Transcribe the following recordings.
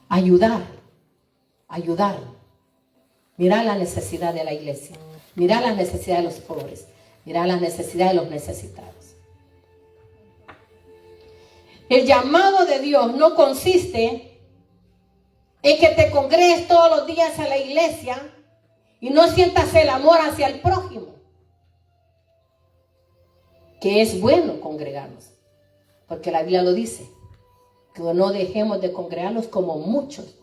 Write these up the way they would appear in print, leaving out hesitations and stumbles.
Ayudar. Mirar la necesidad de la iglesia. Mirar la necesidad de los pobres. Mirar la necesidad de los necesitados. El llamado de Dios no consiste en que te congregues todos los días a la iglesia y no sientas el amor hacia el prójimo. Que es bueno congregarnos, porque la Biblia lo dice, que no dejemos de congregarnos como muchos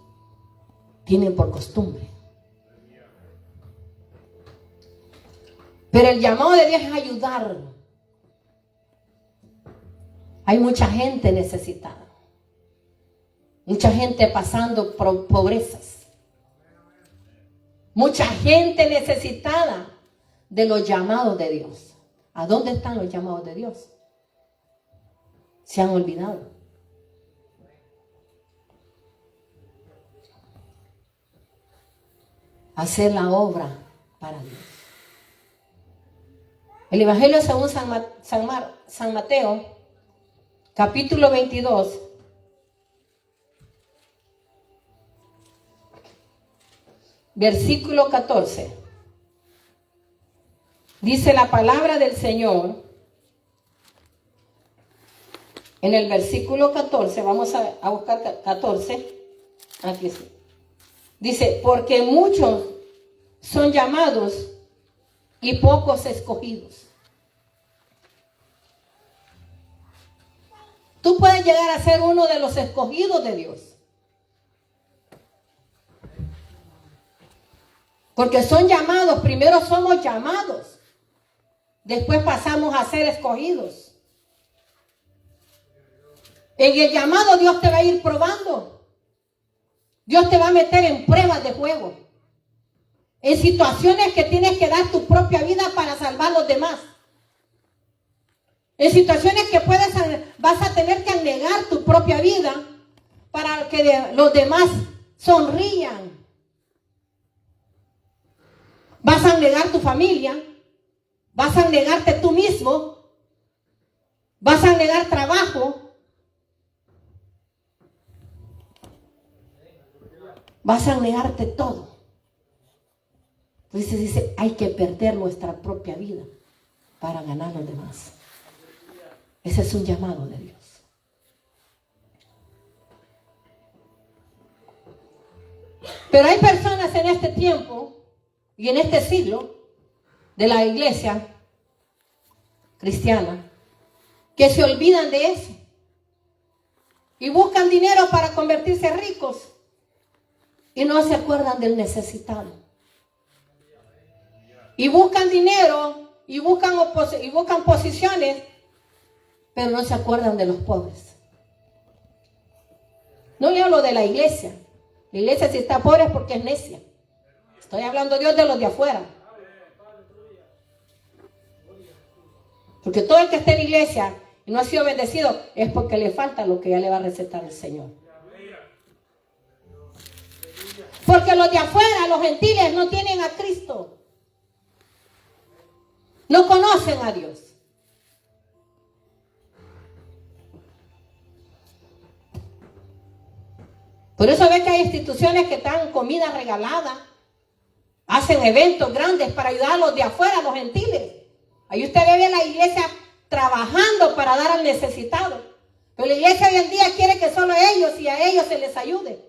tienen por costumbre. Pero el llamado de Dios es ayudar. Hay mucha gente necesitada, mucha gente pasando por pobrezas, mucha gente necesitada de los llamados de Dios. ¿A dónde están los llamados de Dios? Se han olvidado. Hacer la obra para Dios. El Evangelio según San Mateo, capítulo 22, versículo 14. Dice la palabra del Señor, en el versículo 14, vamos a buscar 14, aquí sí. Dice, porque muchos son llamados y pocos escogidos. Tú puedes llegar a ser uno de los escogidos de Dios. Porque son llamados, primero somos llamados. Después pasamos a ser escogidos. En el llamado Dios te va a ir probando. Dios te va a meter en pruebas de fuego. En situaciones que tienes que dar tu propia vida para salvar a los demás. En situaciones que vas a tener que negar tu propia vida para que los demás sonrían. Vas a negar tu familia. Vas a negarte tú mismo. Vas a negar trabajo. Vas a negarte todo. Entonces dice, hay que perder nuestra propia vida para ganar a los demás. Ese es un llamado de Dios. Pero hay personas en este tiempo y en este siglo de la iglesia cristiana que se olvidan de eso y buscan dinero para convertirse ricos y no se acuerdan del necesitado. Y buscan dinero y buscan posiciones, pero no se acuerdan de los pobres. No le hablo de la iglesia. La iglesia si está pobre es porque es necia. Estoy hablando Dios de los de afuera. Porque todo el que esté en la iglesia y no ha sido bendecido es porque le falta lo que ya le va a recetar el Señor. Porque los de afuera, los gentiles, no tienen a Cristo. No conocen a Dios. Por eso ve que hay instituciones que dan comida regalada. Hacen eventos grandes para ayudar a los de afuera, a los gentiles. Ahí usted ve a la iglesia trabajando para dar al necesitado. Pero la iglesia hoy en día quiere que solo ellos y a ellos se les ayude.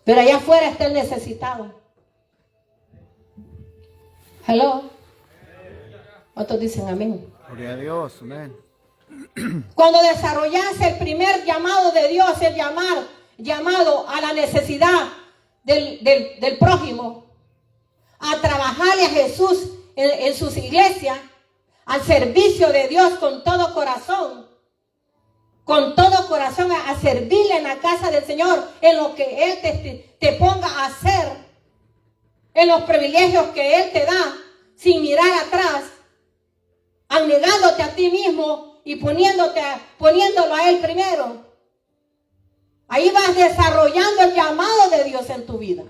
Pero allá afuera está el necesitado. Hello. ¿Cuántos dicen amén? Gloria a Dios, amén. Cuando desarrollas el primer llamado de Dios, el llamado a la necesidad del prójimo, a trabajarle a Jesús en sus iglesias, al servicio de Dios con todo corazón, a servirle en la casa del Señor, en lo que Él te ponga a hacer, en los privilegios que Él te da, sin mirar atrás, abnegándote a ti mismo y poniéndolo a Él primero. Ahí vas desarrollando el llamado de Dios en tu vida.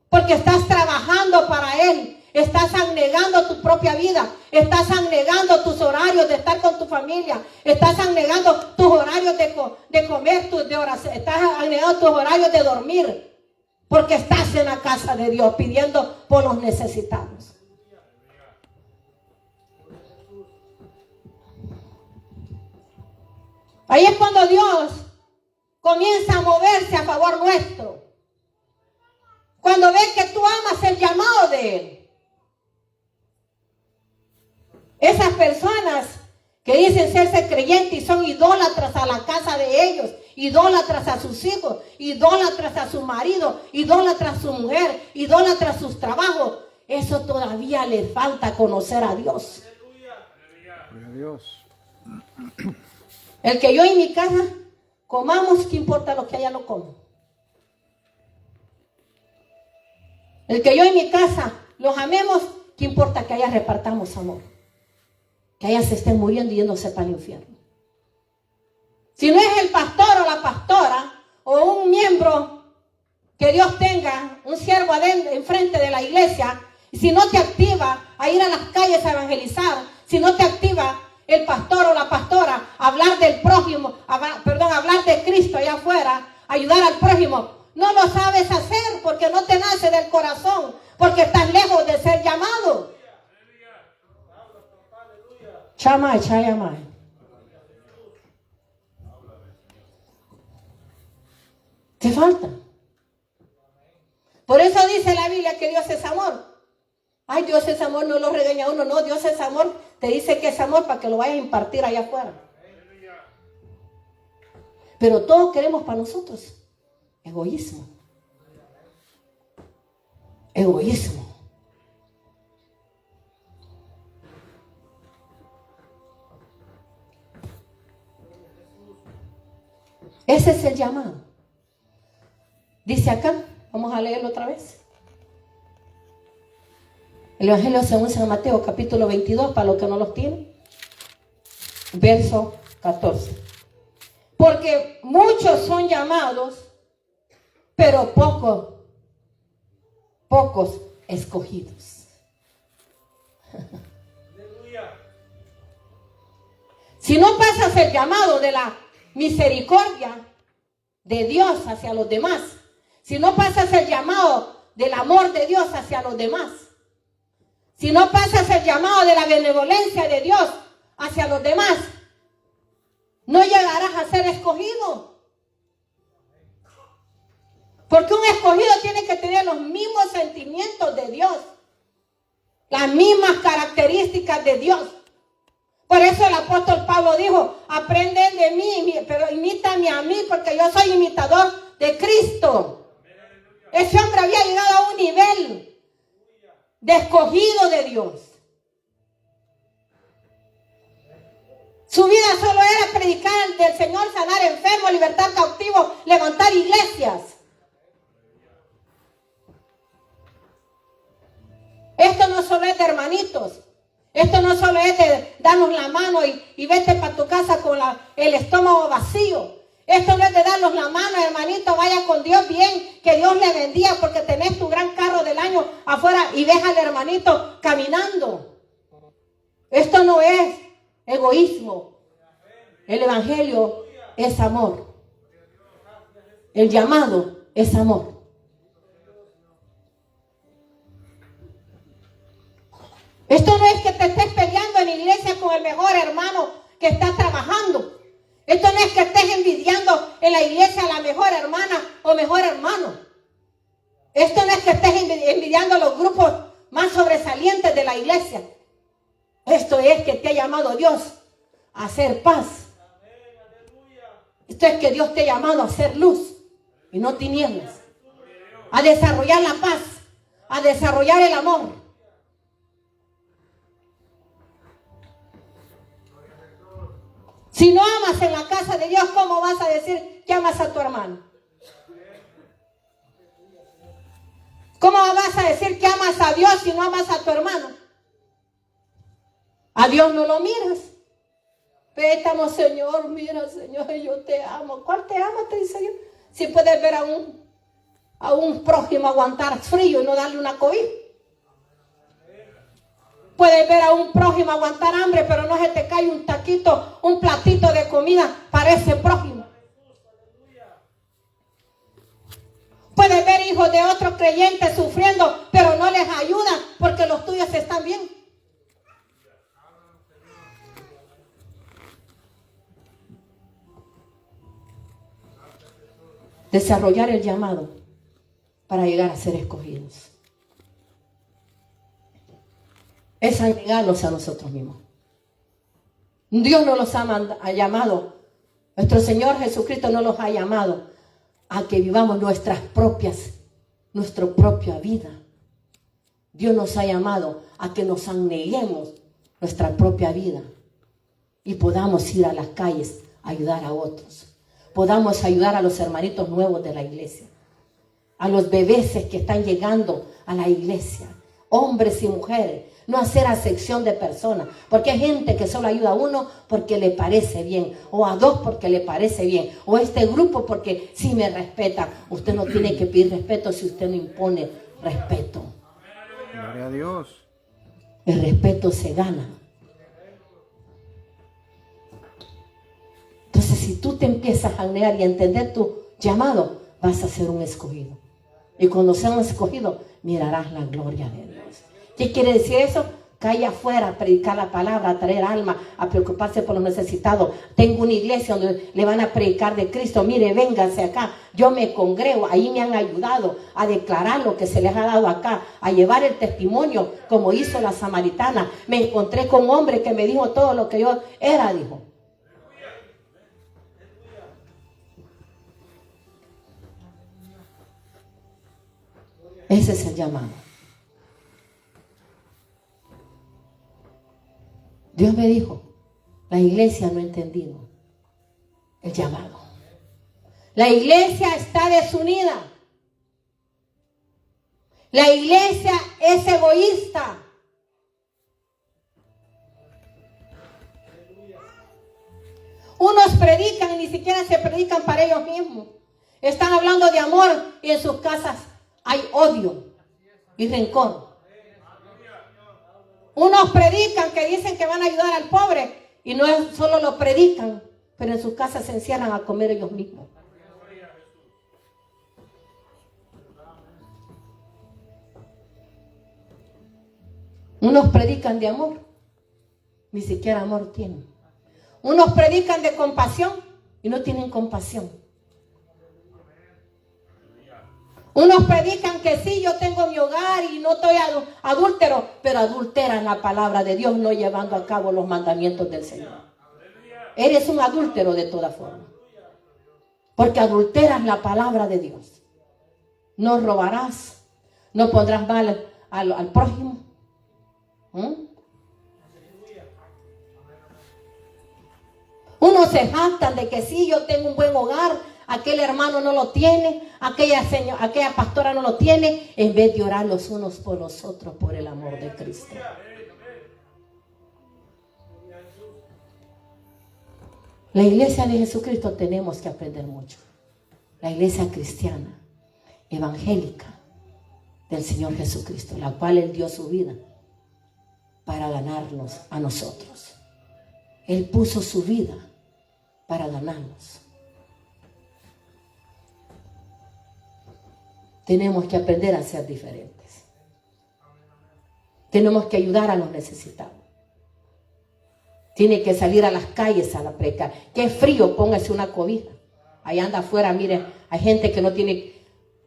Porque estás trabajando para Él. Estás abnegando tu propia vida. estás anegando tus horarios de estar con tu familia, estás anegando tus horarios de comer, de oración, estás anegando tus horarios de dormir, porque estás en la casa de Dios pidiendo por los necesitados. Ahí es cuando Dios comienza a moverse a favor nuestro. Cuando ve que tú amas el llamado de Él. Esas personas que dicen serse creyentes y son idólatras a la casa de ellos, idólatras a sus hijos, idólatras a su marido, idólatras a su mujer, idólatras a sus trabajos, eso todavía les falta conocer a Dios. Gloria a Dios. El que yo en mi casa comamos, ¿qué importa lo que haya no como? El que yo en mi casa los amemos, ¿qué importa que allá repartamos amor? Que allá se estén muriendo y yéndose para el infierno. Si no es el pastor o la pastora o un miembro que Dios tenga, un siervo enfrente de la iglesia, y si no te activa a ir a las calles a evangelizar, si no te activa el pastor o la pastora a hablar del prójimo, hablar de Cristo allá afuera, ayudar al prójimo, no lo sabes hacer porque no te nace del corazón, porque estás lejos de ser llamado. Chamay, chayamay. Te falta. Por eso dice la Biblia que Dios es amor. Ay, Dios es amor, no lo regaña uno. No, Dios es amor. Te dice que es amor para que lo vayas a impartir allá afuera. Pero todos queremos para nosotros. Egoísmo. Egoísmo. Ese es el llamado. Dice acá, vamos a leerlo otra vez. El Evangelio según San Mateo, capítulo 22, para los que no los tienen. Verso 14. Porque muchos son llamados, pero pocos escogidos. Si no pasas el llamado de la misericordia de Dios hacia los demás, si no pasas el llamado del amor de Dios hacia los demás, si no pasas el llamado de la benevolencia de Dios hacia los demás, no llegarás a ser escogido. Porque un escogido tiene que tener los mismos sentimientos de Dios, las mismas características de Dios. Por eso el apóstol Pablo dijo, aprenden de mí, pero imítame a mí, porque yo soy imitador de Cristo. Ese hombre había llegado a un nivel de escogido de Dios. Su vida solo era predicar del Señor, sanar enfermos, libertar cautivos, levantar iglesias. Esto no solo es de hermanitos. Esto no solo es de darnos la mano y vete para tu casa con el estómago vacío. Esto no es de darnos la mano, hermanito, vaya con Dios bien, que Dios le bendiga porque tenés tu gran carro del año afuera y ves al hermanito caminando. Esto no es egoísmo. El evangelio es amor. El llamado es amor. Esto no es que te estés peleando en la iglesia con el mejor hermano que está trabajando. Esto no es que estés envidiando en la iglesia a la mejor hermana o mejor hermano. Esto no es que estés envidiando a los grupos más sobresalientes de la iglesia. Esto es que te ha llamado Dios a hacer paz. Esto es que Dios te ha llamado a hacer luz y no tinieblas. A desarrollar la paz, a desarrollar el amor. Si no amas en la casa de Dios, ¿cómo vas a decir que amas a tu hermano? ¿Cómo vas a decir que amas a Dios si no amas a tu hermano? A Dios no lo miras. Pétamo, Señor, mira, Señor, yo te amo. ¿Cuál te ama? Te dice Dios. Si puedes ver a un prójimo aguantar frío y no darle una cobija. Puedes ver a un prójimo aguantar hambre, pero no se te cae un taquito, un platito de comida para ese prójimo. Puedes ver hijos de otros creyentes sufriendo, pero no les ayudan porque los tuyos están bien. Desarrollar el llamado para llegar a ser escogidos es negarnos a nosotros mismos. Dios no los ha llamado, nuestro Señor Jesucristo no los ha llamado a que vivamos nuestra propia vida. Dios nos ha llamado a que nos aneguemos nuestra propia vida y podamos ir a las calles a ayudar a otros. Podamos ayudar a los hermanitos nuevos de la iglesia, a los bebés que están llegando a la iglesia, hombres y mujeres. No hacer acepción de personas, porque hay gente que solo ayuda a uno porque le parece bien, o a dos porque le parece bien, o a este grupo porque sí me respeta. Usted no tiene que pedir respeto si usted no impone respeto. Gloria a Dios. El respeto se gana. Entonces, si tú te empiezas a negar y a entender tu llamado, vas a ser un escogido. Y cuando seas un escogido, mirarás la gloria de Dios. ¿Qué quiere decir eso? Calle afuera a predicar la palabra, a traer alma, a preocuparse por los necesitados. Tengo una iglesia donde le van a predicar de Cristo. Mire, vénganse acá. Yo me congrego, ahí me han ayudado a declarar lo que se les ha dado acá, a llevar el testimonio como hizo la samaritana. Me encontré con un hombre que me dijo todo lo que yo era, dijo. Ese es el llamado. Dios me dijo, la iglesia no ha entendido el llamado. La iglesia está desunida. La iglesia es egoísta. Unos predican y ni siquiera se predican para ellos mismos. Están hablando de amor y en sus casas hay odio y rencor. Unos predican que dicen que van a ayudar al pobre y no es solo lo predican, pero en sus casas se encierran a comer ellos mismos. Unos predican de amor, ni siquiera amor tienen. Unos predican de compasión y no tienen compasión. Unos predican que sí, yo tengo mi hogar y no estoy adúltero, pero adulteran la palabra de Dios, no llevando a cabo los mandamientos del Señor. Eres un adúltero de toda forma, porque adulteras la palabra de Dios. No robarás, no pondrás mal al prójimo. Unos se jactan de que sí, yo tengo un buen hogar, aquel hermano no lo tiene, aquella pastora no lo tiene, en vez de orar los unos por los otros por el amor de Cristo. La iglesia de Jesucristo tenemos que aprender mucho. La iglesia cristiana, evangélica del Señor Jesucristo, la cual Él dio su vida para ganarnos a nosotros. Él puso su vida para ganarnos. Tenemos que aprender a ser diferentes. Tenemos que ayudar a los necesitados. Tiene que salir a las calles a la predicar. Qué frío, póngase una cobija. Ahí anda afuera, mire, hay gente que no tiene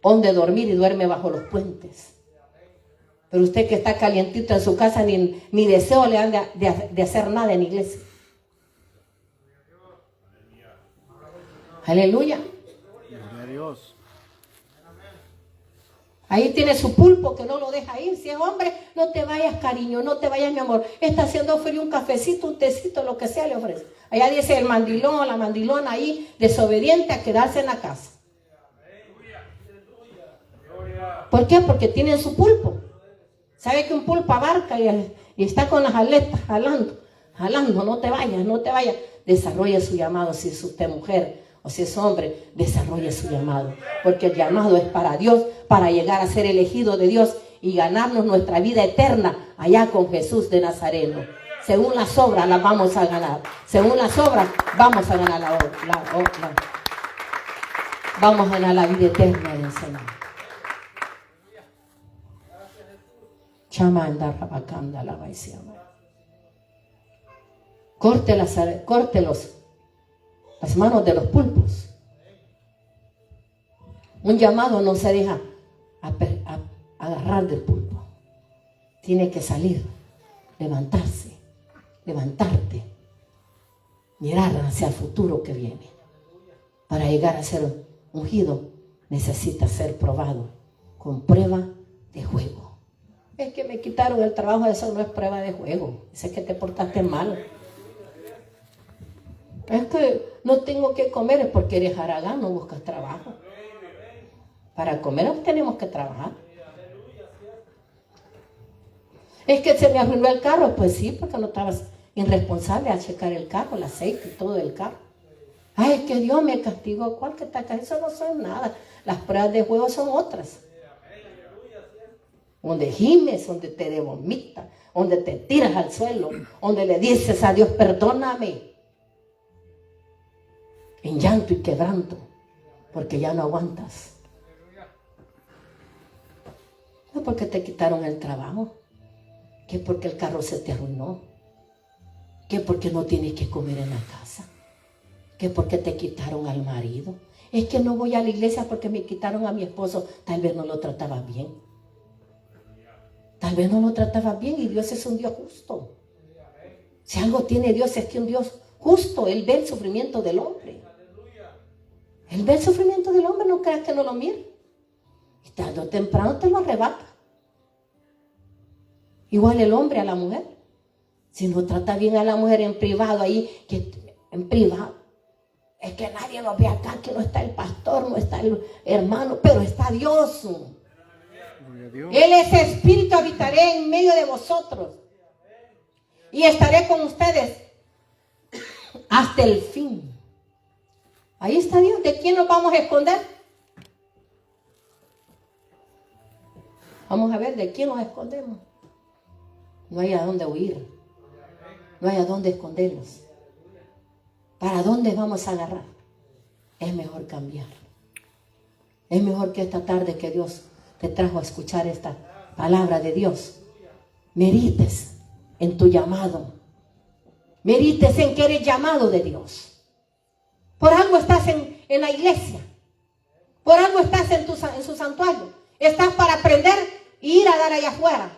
dónde dormir y duerme bajo los puentes. Pero usted que está calientito en su casa, ni deseo le anda de hacer nada en la iglesia. Aleluya. Gloria a Dios. Ahí tiene su pulpo que no lo deja ir. Si es hombre, no te vayas, cariño, no te vayas, mi amor. Está haciendo frío, un cafecito, un tecito, lo que sea le ofrece. Allá dice el mandilón, la mandilona ahí, desobediente a quedarse en la casa. ¿Por qué? Porque tienen su pulpo. ¿Sabe que un pulpo abarca y está con las aletas jalando, no te vayas. Desarrolle su llamado si es usted mujer. O si es hombre, desarrolle su llamado. Porque el llamado es para Dios, para llegar a ser elegido de Dios y ganarnos nuestra vida eterna allá con Jesús de Nazareno. Según las obras las vamos a ganar. Según las obras vamos a ganar la obra. Vamos a ganar la vida eterna del Señor. Chamanda rabacanda la vaisia. Corte las manos de los pulpos. Un llamado no se deja agarrar del pulpo. Tiene que salir, levantarse, levantarte, mirar hacia el futuro que viene. Para llegar a ser ungido, necesita ser probado con prueba de juego. Es que me quitaron el trabajo, eso no es prueba de juego. Es que te portaste mal. Es que no tengo que comer, es porque eres haragán, no buscas trabajo. Para comer tenemos que trabajar. Es que se me arruinó el carro, pues sí, porque no estabas irresponsable a checar el carro, el aceite y todo el carro. Ay, es que Dios me castigó. ¿Cuál que está acá? Eso no son nada. Las pruebas de juego son otras. Donde gimes, donde te vomitas, donde te tiras al suelo, donde le dices a Dios, perdóname. En llanto y quebranto, porque ya no aguantas. No porque te quitaron el trabajo, que porque el carro se te arruinó, que porque no tienes que comer en la casa, que porque te quitaron al marido. Es que no voy a la iglesia porque me quitaron a mi esposo. Tal vez no lo trataba bien. Tal vez no lo trataba bien y Dios es un Dios justo. Si algo tiene Dios es que un Dios justo. Él ve el sufrimiento del hombre. Él ve el sufrimiento del hombre, no creas que no lo mire. Y tarde o temprano te lo arrebata. Igual el hombre a la mujer. Si no trata bien a la mujer en privado, ahí, que en privado, es que nadie lo ve acá, que no está el pastor, no está el hermano, pero está Dios. Él es espíritu, habitaré en medio de vosotros. Y estaré con ustedes hasta el fin. Ahí está Dios. ¿De quién nos vamos a esconder? Vamos a ver, ¿de quién nos escondemos? No hay a dónde huir. No hay a dónde escondernos. ¿Para dónde vamos a agarrar? Es mejor cambiar. Es mejor que esta tarde que Dios te trajo a escuchar esta palabra de Dios, medites en tu llamado. Medites en que eres llamado de Dios. Por algo estás en la iglesia. Por algo estás en su santuario. Estás para aprender e ir a dar allá afuera.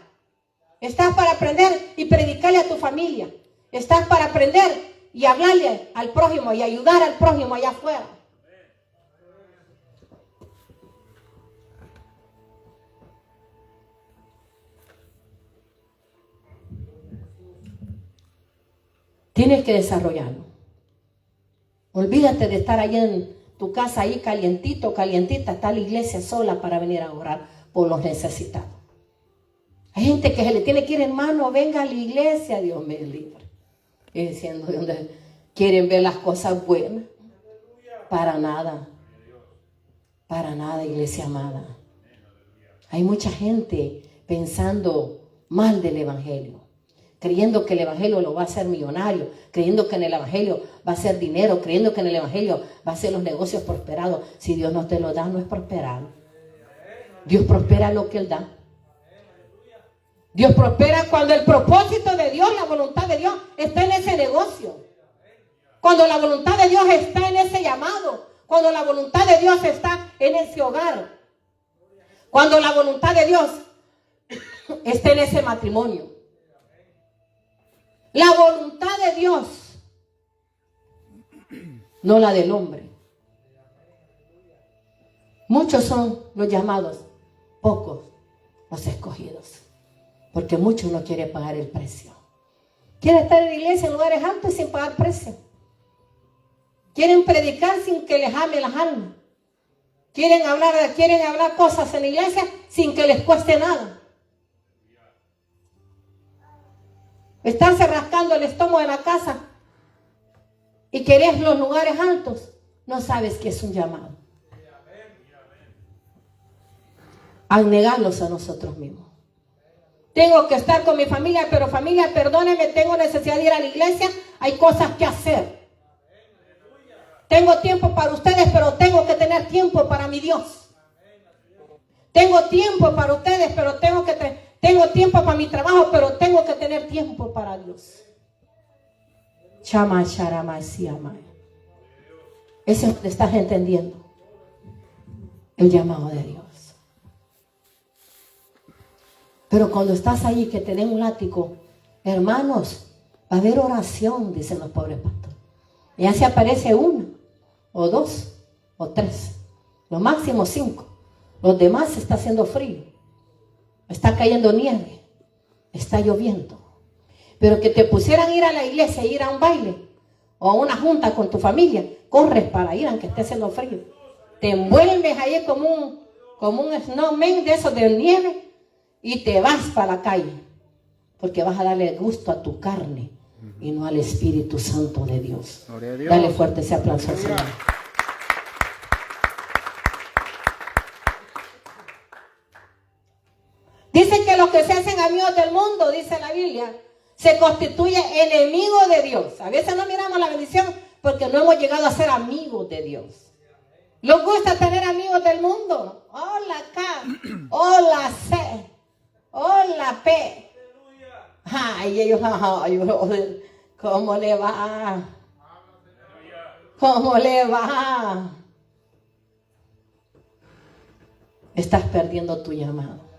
Estás para aprender y predicarle a tu familia. Estás para aprender y hablarle al prójimo y ayudar al prójimo allá afuera. Tienes que desarrollarlo. Olvídate de estar ahí en tu casa, ahí calientito, calientita. Está la iglesia sola para venir a orar por los necesitados. Hay gente que se le tiene que ir, hermano, venga a la iglesia, Dios me libre. Y diciendo de donde quieren ver las cosas buenas. Para nada, iglesia amada. Hay mucha gente pensando mal del evangelio. Creyendo que el evangelio lo va a hacer millonario, creyendo que en el evangelio va a ser dinero, creyendo que en el evangelio va a ser los negocios prosperados. Si Dios no te lo da, no es prosperado. Dios prospera lo que Él da. Dios prospera cuando el propósito de Dios, la voluntad de Dios está en ese negocio. Cuando la voluntad de Dios está en ese llamado. Cuando la voluntad de Dios está en ese hogar. Cuando la voluntad de Dios está en ese matrimonio. La voluntad de Dios, no la del hombre. Muchos son los llamados, pocos los escogidos. Porque muchos no quieren pagar el precio. Quieren estar en la iglesia en lugares altos sin pagar precio. Quieren predicar sin que les ame las almas. Quieren hablar cosas en la iglesia sin que les cueste nada. Estarse rascando el estómago en la casa y querés los lugares altos, no sabes que es un llamado. Al negarlos a nosotros mismos. Tengo que estar con mi familia, pero familia, perdónenme, tengo necesidad de ir a la iglesia. Hay cosas que hacer. Tengo tiempo para ustedes, pero tengo que tener tiempo para mi Dios. Tengo tiempo para ustedes, pero tengo tiempo para mi trabajo, pero tengo que tener tiempo para Dios. Chama, charama, siama. Eso es lo que estás entendiendo. El llamado de Dios. Pero cuando estás ahí que te den un látigo, hermanos, va a haber oración, dicen los pobres pastores. Ya se aparece uno, o dos, o tres, lo máximo 5. Los demás está haciendo frío, está cayendo nieve, está lloviendo. Pero que te pusieran a ir a la iglesia, ir a un baile, o a una junta con tu familia, corres para ir aunque esté haciendo frío. Te envuelves ahí como un snowman de esos de nieve, y te vas para la calle, porque vas a darle gusto a tu carne y no al Espíritu Santo de Dios. Gloria a Dios. Dale fuerte ese aplauso al Señor. Dicen que los que se hacen amigos del mundo, dice la Biblia, se constituye enemigo de Dios. A veces no miramos la bendición porque no hemos llegado a ser amigos de Dios. ¿Les gusta tener amigos del mundo? Hola K, hola C, hola P. Ay, ellos, ay, ¿cómo le va? ¿Cómo le va? Estás perdiendo tu llamado.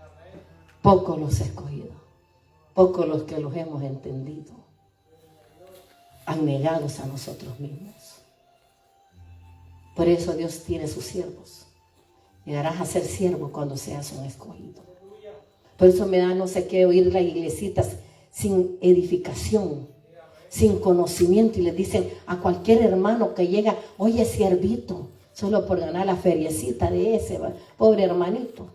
Pocos los escogidos, pocos los que los hemos entendido, han negado a nosotros mismos. Por eso Dios tiene sus siervos. Llegarás a ser siervo cuando seas un escogido. Por eso me da no sé qué oír las iglesitas sin edificación, sin conocimiento, y les dicen a cualquier hermano que llega, oye, siervito, solo por ganar la feriecita de ese pobre hermanito.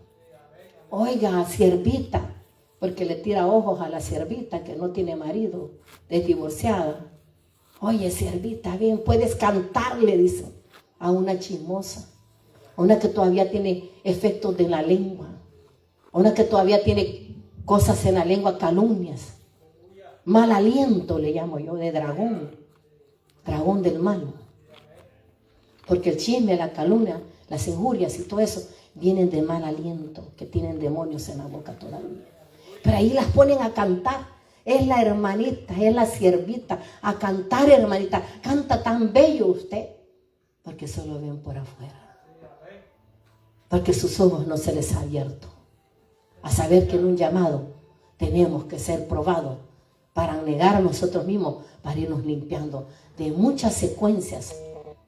Oiga, siervita, porque le tira ojos a la siervita que no tiene marido, es divorciada. Oye, siervita, bien, puedes cantarle, dicen, a una chismosa, a una que todavía tiene efectos de la lengua, a una que todavía tiene cosas en la lengua, calumnias, mal aliento le llamo yo, de dragón, dragón del mal. Porque el chisme, la calumnia, las injurias y todo eso vienen de mal aliento, que tienen demonios en la boca todavía. Pero ahí las ponen a cantar. Es la hermanita, es la siervita, a cantar, hermanita. Canta tan bello usted, porque solo ven por afuera. Porque sus ojos no se les ha abierto a saber que en un llamado tenemos que ser probados para negar a nosotros mismos, para irnos limpiando de muchas secuencias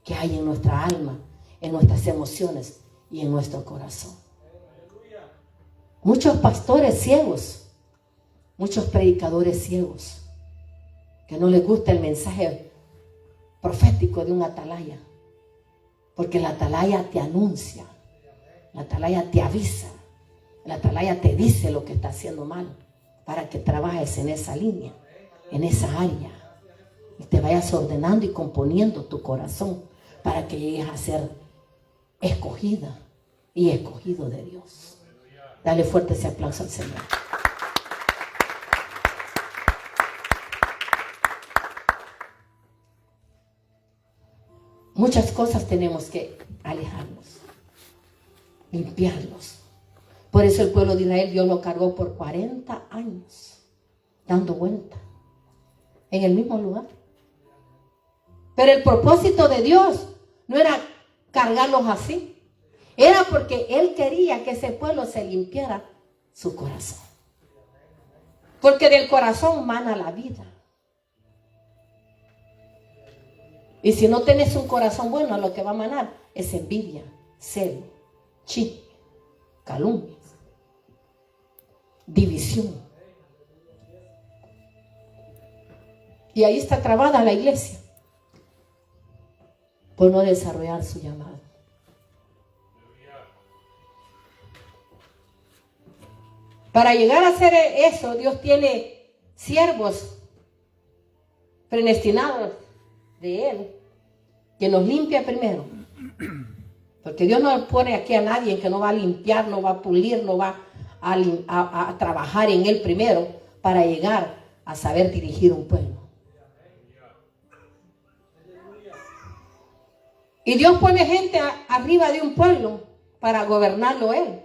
que hay en nuestra alma, en nuestras emociones y en nuestro corazón. Muchos pastores ciegos, muchos predicadores ciegos, que no les gusta el mensaje profético de un atalaya, porque la atalaya te anuncia, la atalaya te avisa, la atalaya te dice lo que está haciendo mal, para que trabajes en esa línea, en esa área, y te vayas ordenando y componiendo tu corazón para que llegues a ser escogida y escogido de Dios. Dale fuerte ese aplauso al Señor. Muchas cosas tenemos que alejarnos, limpiarlos. Por eso el pueblo de Israel, Dios lo cargó por 40 años, dando vuelta en el mismo lugar. Pero el propósito de Dios no era cargarlos así. Era porque Él quería que ese pueblo se limpiara su corazón. Porque del corazón mana la vida. Y si no tienes un corazón bueno, lo que va a manar es envidia, celo, chisme, calumnias, división. Y ahí está trabada la iglesia por no desarrollar su llamado. Para llegar a hacer eso, Dios tiene siervos predestinados de Él, que nos limpia primero. Porque Dios no pone aquí a nadie que no va a limpiar, no va a pulir, no va a trabajar en él primero para llegar a saber dirigir un pueblo. Y Dios pone gente arriba de un pueblo para gobernarlo él.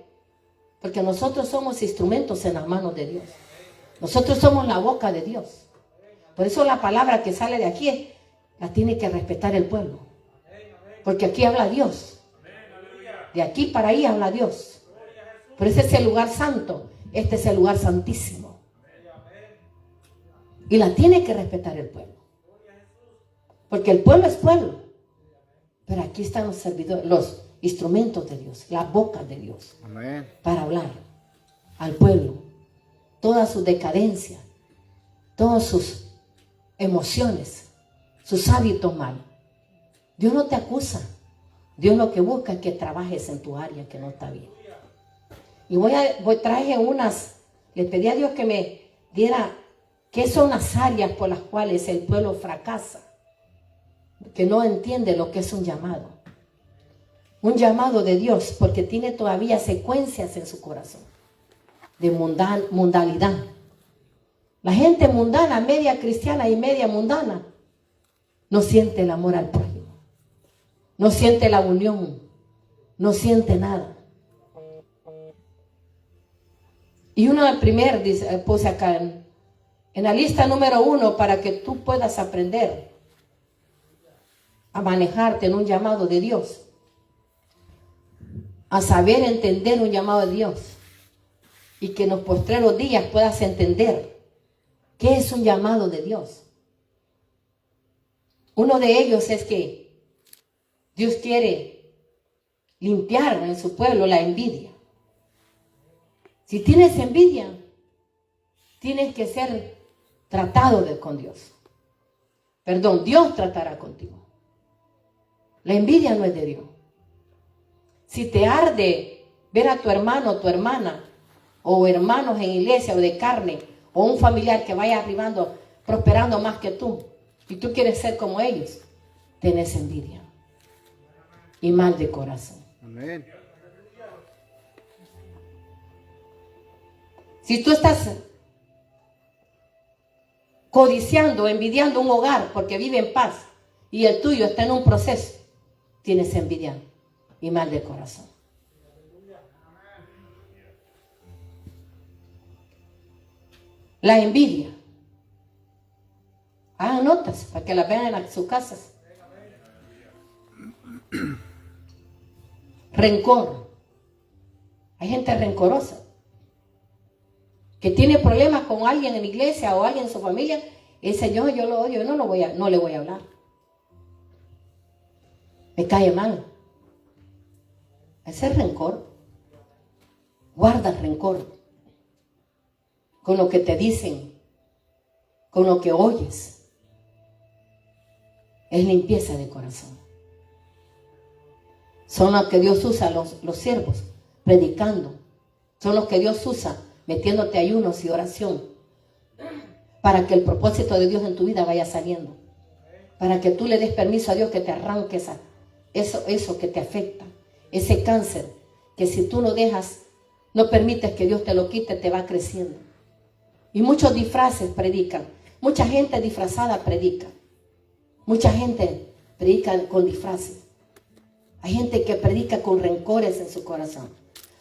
Porque nosotros somos instrumentos en las manos de Dios. Nosotros somos la boca de Dios. Por eso la palabra que sale de aquí la tiene que respetar el pueblo. Porque aquí habla Dios. De aquí para ahí habla Dios. Pero ese es el lugar santo. Este es el lugar santísimo. Y la tiene que respetar el pueblo. Porque el pueblo es pueblo. Pero aquí están los servidores, los instrumentos de Dios, la boca de Dios. Amén. Para hablar al pueblo. Toda su decadencia. Todas sus emociones. Sus hábitos malos. Dios no te acusa. Dios lo que busca es que trabajes en tu área que no está bien. Y traje le pedí a Dios que me diera qué son las áreas por las cuales el pueblo fracasa, que no entiende lo que es un llamado. Un llamado de Dios, porque tiene todavía secuencias en su corazón de mundanidad. La gente mundana, media cristiana y media mundana, no siente el amor al prójimo. No siente la unión, no siente nada. Y uno del primer, puse acá en la lista número 1, para que tú puedas aprender a manejarte en un llamado de Dios, a saber entender un llamado de Dios, y que en los postreros días puedas entender qué es un llamado de Dios. Uno de ellos es que Dios quiere limpiar en su pueblo la envidia. Si tienes envidia, tienes que ser tratado con Dios. Perdón, Dios tratará contigo. La envidia no es de Dios. Si te arde ver a tu hermano o tu hermana, o hermanos en iglesia o de carne, o un familiar que vaya arribando, prosperando más que tú, y tú quieres ser como ellos, tenés envidia y mal de corazón. Amén. Si tú estás codiciando, envidiando un hogar porque vive en paz y el tuyo está en un proceso, tienes envidia y mal de corazón. La envidia. Hagan notas para que las vean en sus casas. Rencor. Hay gente rencorosa que tiene problemas con alguien en la iglesia o alguien en su familia. Ese yo lo odio, no le voy a hablar. Me cae mal. Ese es rencor. Guarda rencor con lo que te dicen, con lo que oyes. Es limpieza de corazón. Son los que Dios usa, los siervos, predicando. Son los que Dios usa, metiéndote ayunos y oración, para que el propósito de Dios en tu vida vaya saliendo. Para que tú le des permiso a Dios que te arranque eso que te afecta. Ese cáncer, que si tú no permites que Dios te lo quite, te va creciendo. Y muchos disfraces predican. Mucha gente disfrazada predica. Mucha gente predica con disfraces. Hay gente que predica con rencores en su corazón.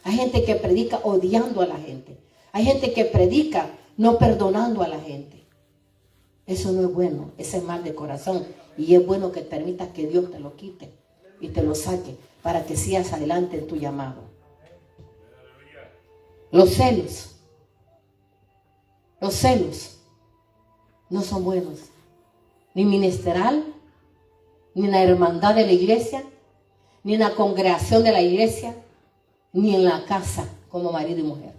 Hay gente que predica odiando a la gente. Hay gente que predica no perdonando a la gente. Eso no es bueno. Ese es mal de corazón. Y es bueno que permitas que Dios te lo quite y te lo saque para que sigas adelante en tu llamado. Los celos. Los celos no son buenos. Ni ministerial, ni en la hermandad de la iglesia, ni en la congregación de la iglesia, ni en la casa como marido y mujer.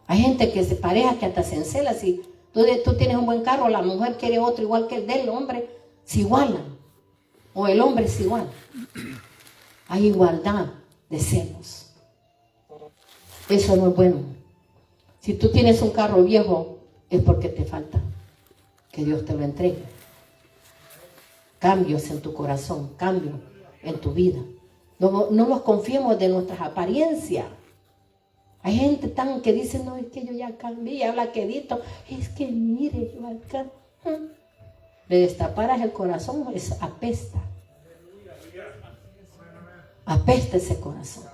Hay gente que se pareja que hasta se encela. Si tú tienes un buen carro, la mujer quiere otro igual que el del hombre, se igualan. O el hombre es igual. Hay igualdad de celos. Eso no es bueno. Si tú tienes un carro viejo, es porque te falta que Dios te lo entregue. Cambios en tu corazón, cambios en tu vida. No nos confiemos de nuestras apariencias. Hay gente tan que dice, no, es que yo ya cambié, habla quedito. Es que mire, yo acá. Le destaparas el corazón, apesta. Apesta ese corazón.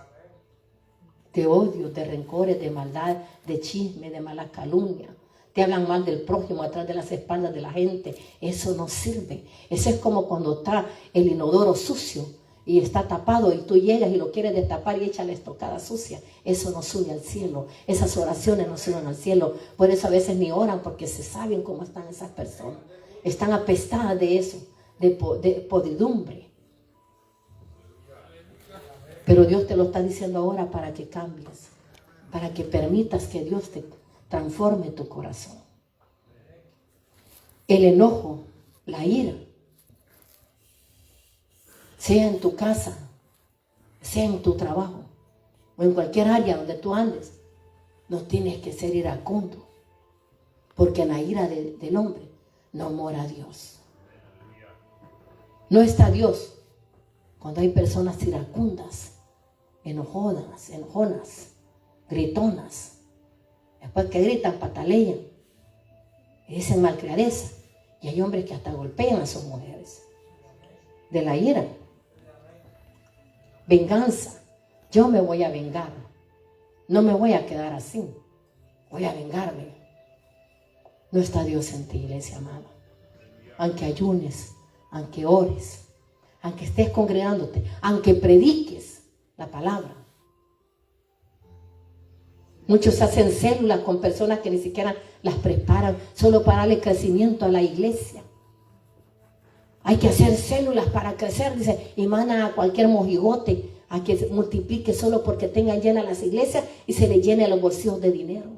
De odio, de rencores, de maldad, de chisme, de mala calumnia. Te hablan mal del prójimo atrás de las espaldas de la gente. Eso no sirve. Eso es como cuando está el inodoro sucio y está tapado y tú llegas y lo quieres destapar y échale estocada sucia. Eso no sube al cielo. Esas oraciones no suben al cielo. Por eso a veces ni oran, porque se saben cómo están esas personas. Están apestadas de eso, de podridumbre. Pero Dios te lo está diciendo ahora para que cambies, para que permitas que Dios te transforme tu corazón. El enojo, la ira, sea en tu casa, sea en tu trabajo o en cualquier área donde tú andes, no tienes que ser iracundo, porque en la ira del hombre no mora Dios. No está Dios cuando hay personas iracundas, enojonas, gritonas. Después que gritan, patalean y dicen malcriadeza. Y hay hombres que hasta golpean a sus mujeres. De la ira. Venganza. Yo me voy a vengar. No me voy a quedar así. Voy a vengarme. No está Dios en ti, iglesia amada. Aunque ayunes, aunque ores, aunque estés congregándote, aunque prediques la palabra. Muchos hacen células con personas que ni siquiera las preparan, solo para darle crecimiento a la iglesia. Hay que hacer células para crecer, dice, y mandan a cualquier mojigote a que se multiplique solo porque tengan llenas las iglesias y se le llenen los bolsillos de dinero.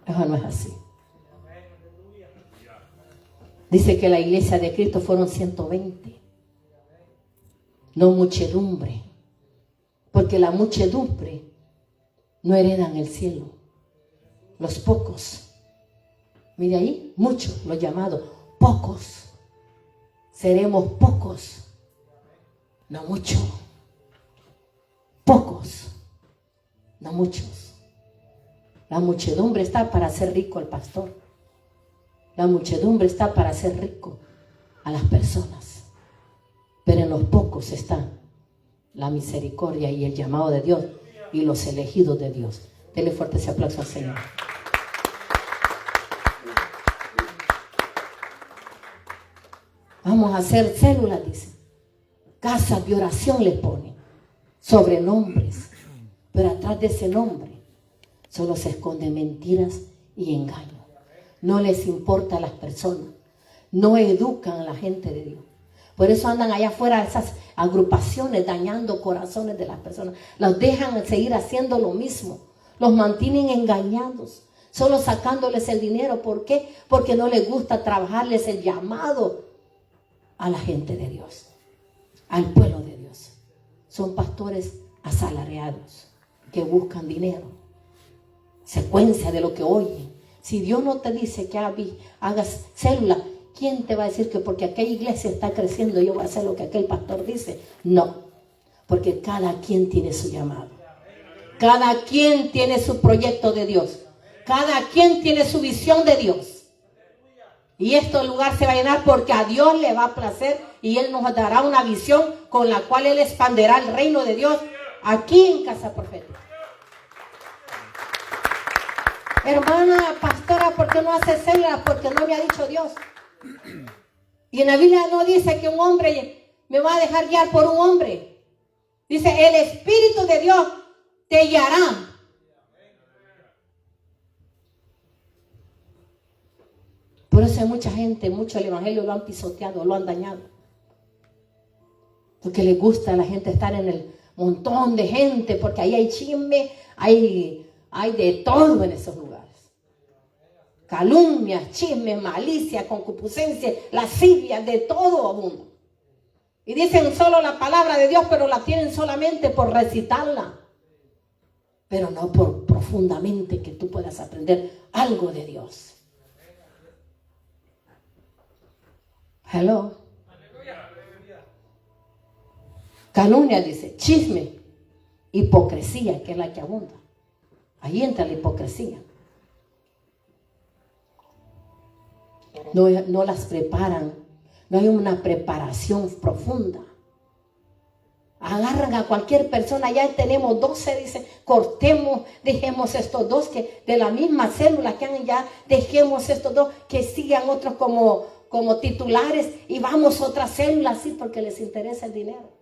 Eso no es así. Dice que la iglesia de Cristo fueron 120. No muchedumbre. Porque la muchedumbre no heredan el cielo. Los pocos. Mire ahí, muchos, los llamados. Pocos. Seremos pocos. No muchos. Pocos. No muchos. La muchedumbre está para hacer rico al pastor. La muchedumbre está para hacer rico a las personas. Pero en los pocos está la misericordia y el llamado de Dios y los elegidos de Dios. Dele fuerte ese aplauso al Señor. Vamos a hacer células, dice. Casas de oración les ponen. Sobrenombres. Pero atrás de ese nombre solo se esconden mentiras y engaños. No les importa a las personas. No educan a la gente de Dios. Por eso andan allá afuera esas agrupaciones dañando corazones de las personas. Los dejan seguir haciendo lo mismo. Los mantienen engañados. Solo sacándoles el dinero. ¿Por qué? Porque no les gusta trabajarles el llamado a la gente de Dios. Al pueblo de Dios. Son pastores asalariados que buscan dinero. Secuencia de lo que oyen. Si Dios no te dice que hagas célula, ¿quién te va a decir que porque aquella iglesia está creciendo yo voy a hacer lo que aquel pastor dice? No, porque cada quien tiene su llamado. Cada quien tiene su proyecto de Dios. Cada quien tiene su visión de Dios. Y este lugar se va a llenar porque a Dios le va a placer y Él nos dará una visión con la cual Él expanderá el reino de Dios aquí en Casa Profética. Hermana, pastora, ¿por qué no hace células? Porque no me ha dicho Dios. Y en la Biblia no dice que un hombre me va a dejar guiar por un hombre. Dice, el Espíritu de Dios te guiará. Por eso hay mucha gente, mucho el evangelio lo han pisoteado, lo han dañado. Porque les gusta a la gente estar en el montón de gente, porque ahí hay chisme, hay de todo en esos lugares. Calumnias, chismes, malicia, concupiscencia, lascivia, de todo abunda. Y dicen solo la palabra de Dios, pero la tienen solamente por recitarla. Pero no por profundamente que tú puedas aprender algo de Dios. Hello. Calumnia, dice, chisme, hipocresía, que es la que abunda. Ahí entra la hipocresía. No las preparan, no hay una preparación profunda. Agarran a cualquier persona, ya tenemos 12, dice, cortemos, dejemos estos dos que de la misma célula que han ya, dejemos estos dos que sigan otros como titulares y vamos a otra célula así porque les interesa el dinero.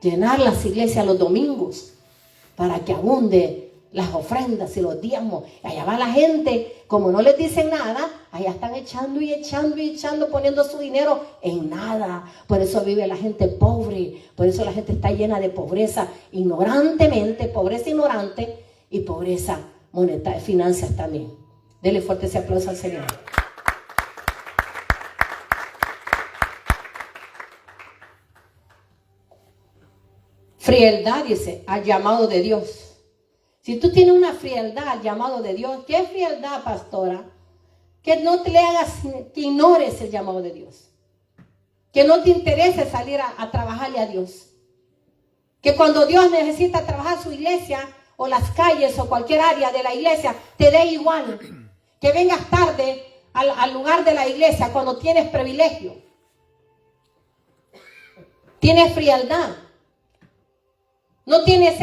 Llenar las iglesias los domingos para que abunde las ofrendas y los diezmos. Y allá va la gente, como no les dicen nada, allá están echando y echando y echando, poniendo su dinero en nada. Por eso vive la gente pobre, por eso la gente está llena de pobreza ignorantemente, pobreza ignorante y pobreza monetaria, finanzas también. Dele fuerte ese aplauso al Señor. Frialdad, dice, al llamado de Dios. Si tú tienes una frialdad al llamado de Dios, ¿qué es frialdad, pastora? Que no te le hagas, que ignores el llamado de Dios. Que no te interese salir a trabajarle a Dios. Que cuando Dios necesita trabajar su iglesia, o las calles, o cualquier área de la iglesia, te dé igual. Que vengas tarde al lugar de la iglesia cuando tienes privilegio. Tienes frialdad. No tienes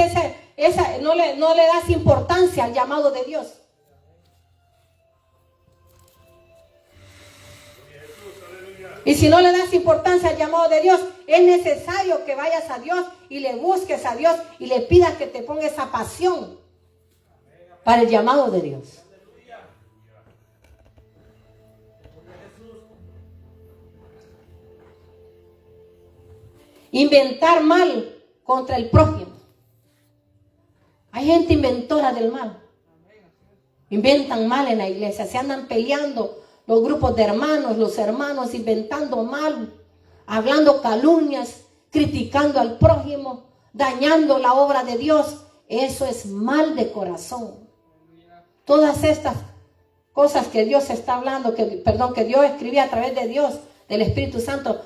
no le das importancia al llamado de Dios. Y si no le das importancia al llamado de Dios, es necesario que vayas a Dios y le busques a Dios y le pidas que te ponga esa pasión para el llamado de Dios. Inventar mal contra el prójimo. Hay gente inventora del mal. Inventan mal en la iglesia. Se andan peleando los grupos de hermanos, los hermanos inventando mal, hablando calumnias, criticando al prójimo, dañando la obra de Dios. Eso es mal de corazón. Todas estas cosas que Dios está hablando, que Dios escribía a través de Dios, del Espíritu Santo,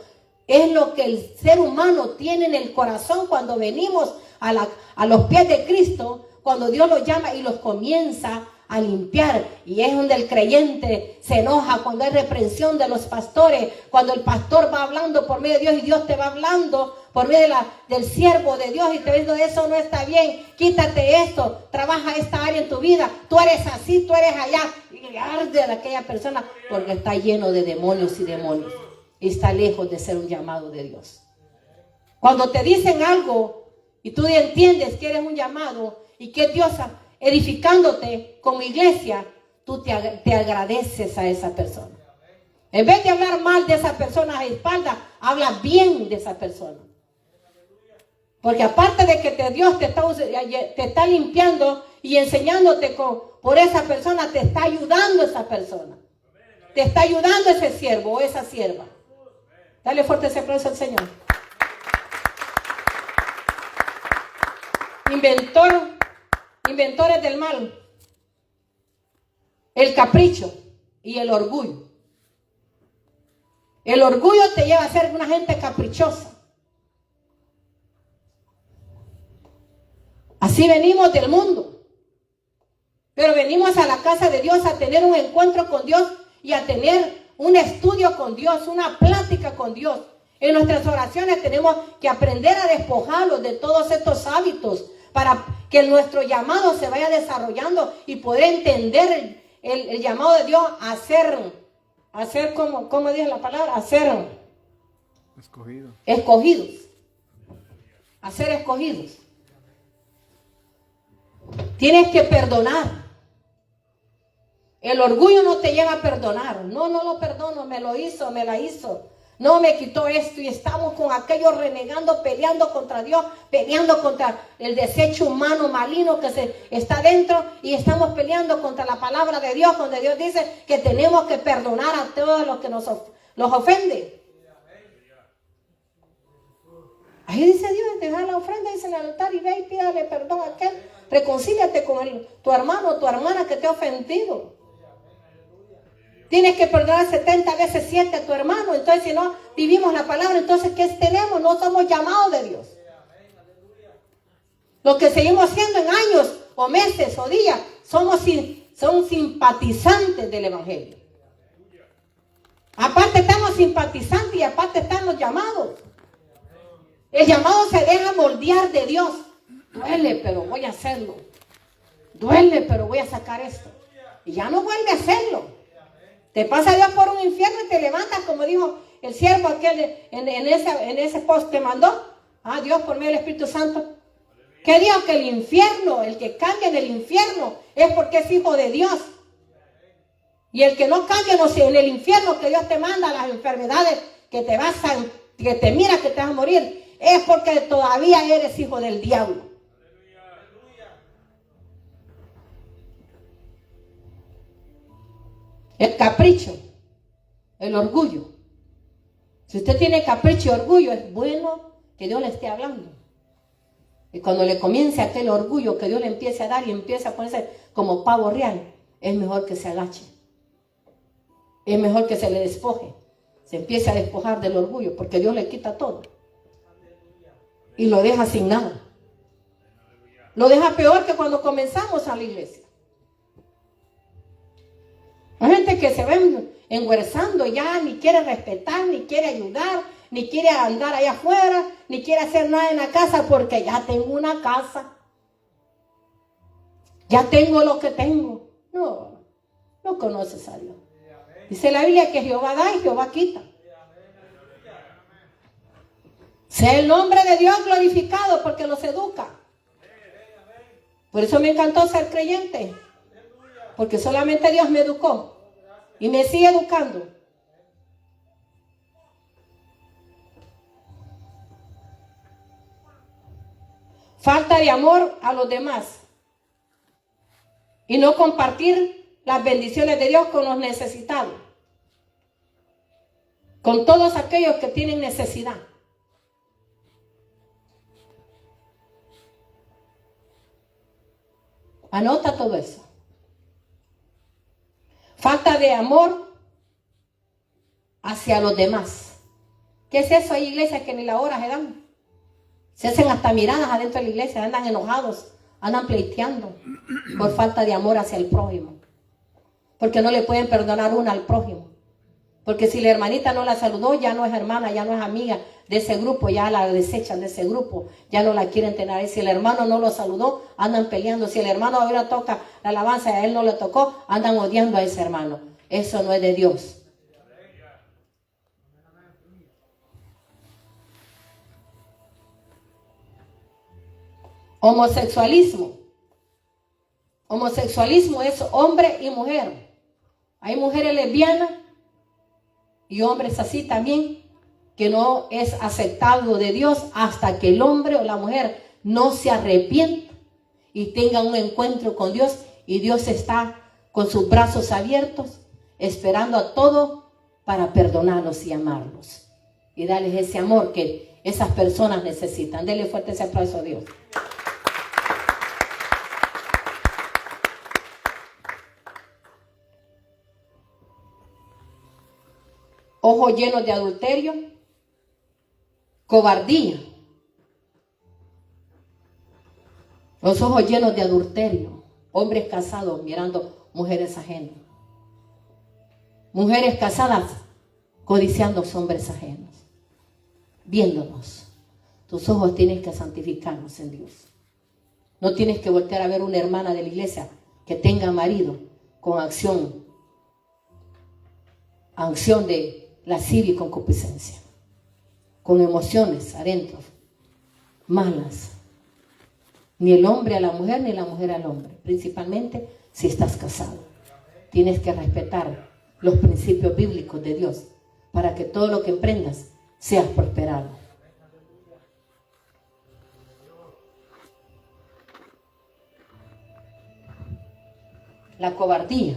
es lo que el ser humano tiene en el corazón cuando venimos a los pies de Cristo, cuando Dios los llama y los comienza a limpiar. Y es donde el creyente se enoja cuando hay reprensión de los pastores, cuando el pastor va hablando por medio de Dios y Dios te va hablando por medio del siervo de Dios y te dice, eso no está bien, quítate esto, trabaja esta área en tu vida, tú eres así, tú eres allá, y arde a aquella persona porque está lleno de demonios y demonios y está lejos de ser un llamado de Dios. Cuando te dicen algo y tú entiendes que eres un llamado y que Dios edificándote como iglesia, tú te agradeces a esa persona. En vez de hablar mal de esa persona a espaldas, habla bien de esa persona. Porque aparte de que Dios te está limpiando y enseñándote por esa persona, te está ayudando esa persona. Te está ayudando ese siervo o esa sierva. Dale fuerte ese aplauso al Señor. Inventores del mal. El capricho y el orgullo. El orgullo te lleva a ser una gente caprichosa. Así venimos del mundo. Pero venimos a la casa de Dios a tener un encuentro con Dios y a tener un estudio con Dios, una plática con Dios. En nuestras oraciones tenemos que aprender a despojarlos de todos estos hábitos para que nuestro llamado se vaya desarrollando y poder entender el llamado de Dios a ser ¿cómo dice la palabra? A ser escogidos. A ser escogidos. Tienes que perdonar. El orgullo no te lleva a perdonar. No lo perdono, me lo hizo, me la hizo. No me quitó esto y estamos con aquello renegando, peleando contra Dios, peleando contra el desecho humano maligno que se está dentro y estamos peleando contra la palabra de Dios, donde Dios dice que tenemos que perdonar a todos los que nos ofenden. Ahí dice Dios, dejar la ofrenda, dice en el altar y ve y pídale perdón a aquel. Reconcíliate con tu hermano o tu hermana que te ha ofendido. Tienes que perdonar 70 veces 7 a tu hermano. Entonces, si no vivimos la palabra, entonces, ¿qué tenemos? No somos llamados de Dios. Lo que seguimos siendo en años, o meses, o días, son simpatizantes del Evangelio. Aparte estamos simpatizantes y aparte están los llamados. El llamado se deja moldear de Dios. Duele, pero voy a hacerlo. Duele, pero voy a sacar esto. Y ya no vuelve a hacerlo. Te pasa Dios por un infierno y te levantas, como dijo el siervo aquel en ese post que mandó. Dios por medio del Espíritu Santo. Que dijo que el infierno, el que cambia en el infierno, es porque es hijo de Dios. Y el que no cambia, no sé, en el infierno que Dios te manda, las enfermedades que te mira que te vas a morir, es porque todavía eres hijo del diablo. El capricho, el orgullo. Si usted tiene capricho y orgullo, es bueno que Dios le esté hablando. Y cuando le comience aquel orgullo que Dios le empiece a dar y empiece a ponerse como pavo real, es mejor que se agache. Es mejor que se le despoje. Se empiece a despojar del orgullo, porque Dios le quita todo. Y lo deja sin nada. Lo deja peor que cuando comenzamos a la iglesia. Hay gente que se va enguerzando ya, ni quiere respetar, ni quiere ayudar, ni quiere andar allá afuera, ni quiere hacer nada en la casa, porque ya tengo una casa. Ya tengo lo que tengo. No conoces a Dios. Dice la Biblia que Jehová da y Jehová quita. Sea el nombre de Dios glorificado porque los educa. Por eso me encantó ser creyente. Porque solamente Dios me educó. Y me sigue educando. Falta de amor a los demás. Y no compartir las bendiciones de Dios con los necesitados. Con todos aquellos que tienen necesidad. Anota todo eso. Falta de amor hacia los demás. ¿Qué es eso? Hay iglesias que ni la hora se dan. Se hacen hasta miradas adentro de la iglesia, andan enojados, andan pleiteando por falta de amor hacia el prójimo. Porque no le pueden perdonar una al prójimo. Porque si la hermanita no la saludó, ya no es hermana, ya no es amiga de ese grupo, ya la desechan de ese grupo, ya no la quieren tener. Y si el hermano no lo saludó, andan peleando. Si el hermano ahora toca la alabanza y a él no le tocó, andan odiando a ese hermano. Eso no es de Dios. Homosexualismo. Homosexualismo es hombre y mujer. Hay mujeres lesbianas y hombres así también, que no es aceptado de Dios hasta que el hombre o la mujer no se arrepienta y tenga un encuentro con Dios, y Dios está con sus brazos abiertos esperando a todos para perdonarlos y amarlos y darles ese amor que esas personas necesitan. Denle fuerte ese aplauso a Dios. Ojos llenos de adulterio, cobardía. Los ojos llenos de adulterio, hombres casados mirando mujeres ajenas. Mujeres casadas codiciando hombres ajenos, viéndonos. Tus ojos tienes que santificarnos en Dios. No tienes que voltear a ver una hermana de la iglesia que tenga marido con acción de lascivia y concupiscencia, con emociones adentro, malas. Ni el hombre a la mujer, ni la mujer al hombre. Principalmente si estás casado. Tienes que respetar los principios bíblicos de Dios para que todo lo que emprendas seas prosperado. La cobardía.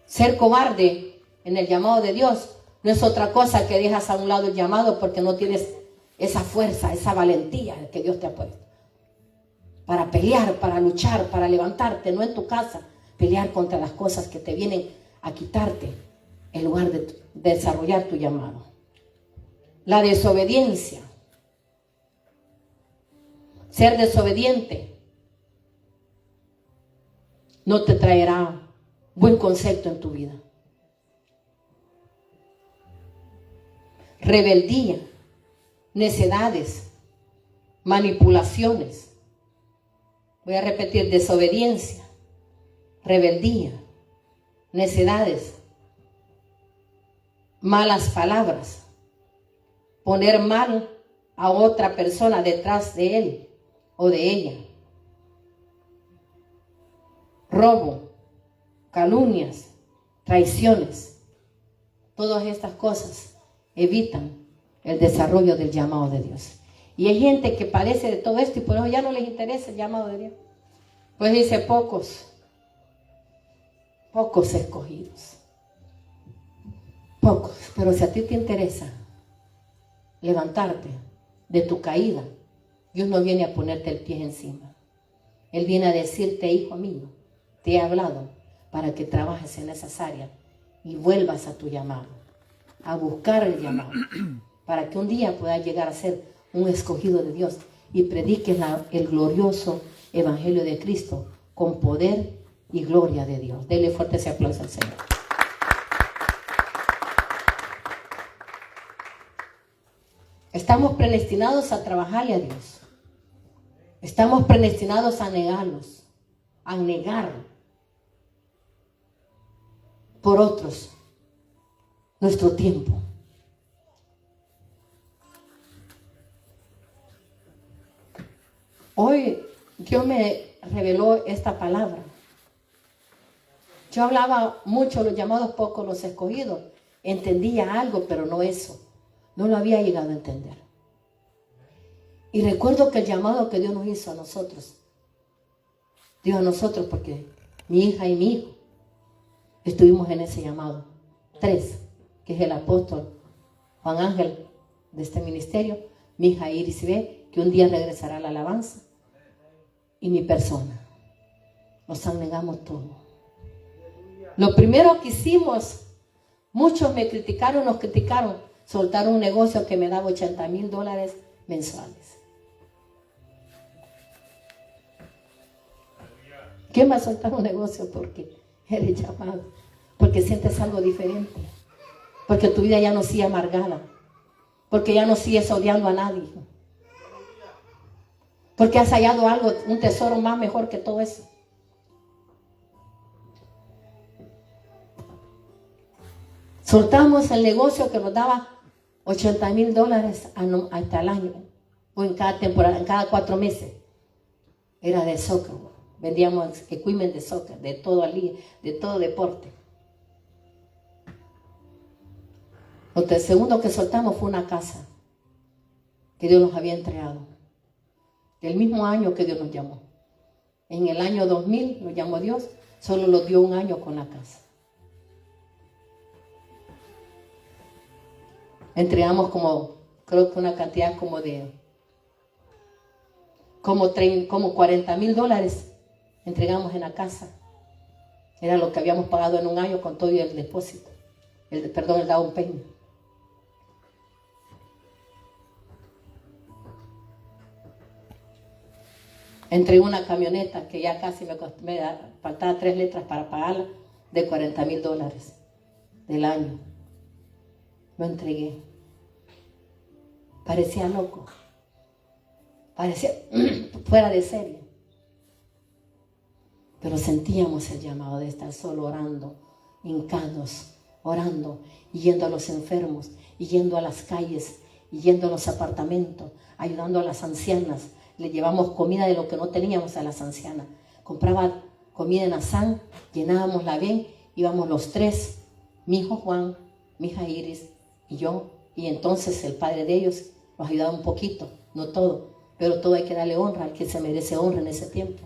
Ser cobarde en el llamado de Dios no es otra cosa que dejas a un lado el llamado porque no tienes esa fuerza, esa valentía que Dios te ha puesto para pelear, para luchar, para levantarte, no en tu casa, pelear contra las cosas que te vienen a quitarte en lugar de desarrollar tu llamado. La desobediencia. Ser desobediente no te traerá buen concepto en tu vida. Rebeldía, necedades, manipulaciones. Voy a repetir: desobediencia, rebeldía, necedades, malas palabras, poner mal a otra persona detrás de él o de ella, robo, calumnias, traiciones. Todas estas cosas evitan el desarrollo del llamado de Dios. Y hay gente que padece de todo esto y por eso ya no les interesa el llamado de Dios. Pues dice: pocos escogidos. Pocos. Pero si a ti te interesa levantarte de tu caída, Dios no viene a ponerte el pie encima. Él viene a decirte: hijo mío, te he hablado para que trabajes en esas áreas y vuelvas a tu llamado, a buscar el llamado, para que un día puedas llegar a ser un escogido de Dios y prediques el glorioso evangelio de Cristo con poder y gloria de Dios. Dele fuerte ese aplauso al Señor. Estamos predestinados a trabajarle a Dios. Estamos predestinados a negarnos, a negar por otros nuestro tiempo. Hoy Dios me reveló esta palabra. Yo hablaba mucho los llamados, pocos los escogidos. Entendía algo, pero no eso. No lo había llegado a entender. Y recuerdo que el llamado que Dios nos hizo a nosotros, Dios a nosotros, porque mi hija y mi hijo estuvimos en ese llamado. 3, que es el apóstol Juan Ángel de este ministerio, mi hija Iris B, que un día regresará a la alabanza, y mi persona. Nos abnegamos todo. Lo primero que hicimos, muchos me criticaron, nos criticaron, soltar un negocio que me daba $80,000 mensuales. ¿Quién va a soltar un negocio porque eres llamado? Porque sientes algo diferente. Porque tu vida ya no sigue amargada. Porque ya no sigues odiando a nadie. Porque has hallado algo, un tesoro más mejor que todo eso. Soltamos el negocio que nos daba $80,000 hasta el año, o en cada temporada, en cada 4 meses. Era de soccer. Vendíamos equipment de soccer, de todo deporte. Lo segundo que soltamos fue una casa que Dios nos había entregado. El mismo año que Dios nos llamó. En el año 2000 nos llamó Dios, solo nos dio un año con la casa. Entregamos creo que una cantidad como $40,000 entregamos en la casa. Era lo que habíamos pagado en un año con todo el depósito. El down payment. Entregué una camioneta que ya casi me faltaba 3 letras para pagarla, de $40,000 del año. Lo entregué. Parecía loco. Parecía fuera de serie. Pero sentíamos el llamado de estar solo orando, hincados, orando, y yendo a los enfermos, y yendo a las calles, y yendo a los apartamentos, ayudando a las ancianas. Le llevamos comida de lo que no teníamos a las ancianas. Compraba comida en Azán, llenábamos la bien, íbamos los 3, mi hijo Juan, mi hija Iris y yo, y entonces el padre de ellos nos ayudaba un poquito, no todo, pero todo hay que darle honra al que se merece honra en ese tiempo.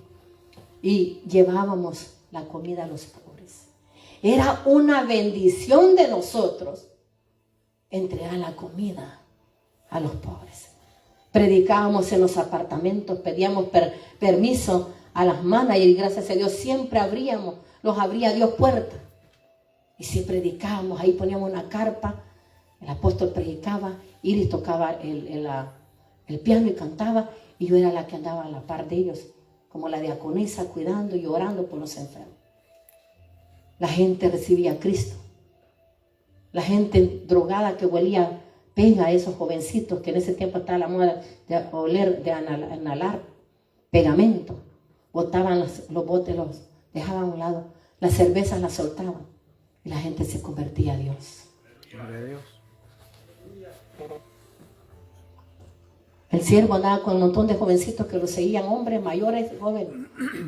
Y llevábamos la comida a los pobres. Era una bendición de nosotros entregar la comida a los pobres. Predicábamos en los apartamentos, pedíamos permiso a las manas y gracias a Dios siempre abríamos los abría Dios puertas. Y si predicábamos, ahí poníamos una carpa, el apóstol predicaba, Iris tocaba el piano y cantaba, y yo era la que andaba a la par de ellos, como la diaconisa, cuidando y orando por los enfermos. La gente recibía a Cristo. La gente drogada que huelía pega a esos jovencitos, que en ese tiempo estaba la moda de oler, de inhalar pegamento. Botaban los botes, los dejaban a un lado, las cervezas las soltaban y la gente se convertía a Dios. Gloria a Dios. El siervo andaba con un montón de jovencitos que lo seguían, hombres mayores, jóvenes,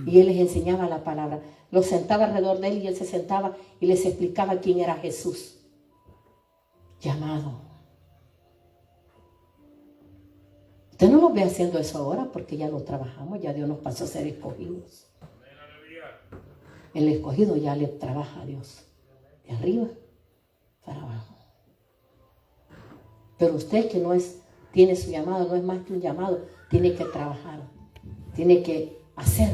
y él les enseñaba la palabra. Los sentaba alrededor de él y él se sentaba y les explicaba quién era Jesús. Llamado. Usted no lo ve haciendo eso ahora porque ya lo trabajamos, ya Dios nos pasó a ser escogidos. El escogido ya le trabaja a Dios, de arriba para abajo. Pero usted que tiene su llamado, no es más que un llamado, tiene que trabajar, tiene que hacer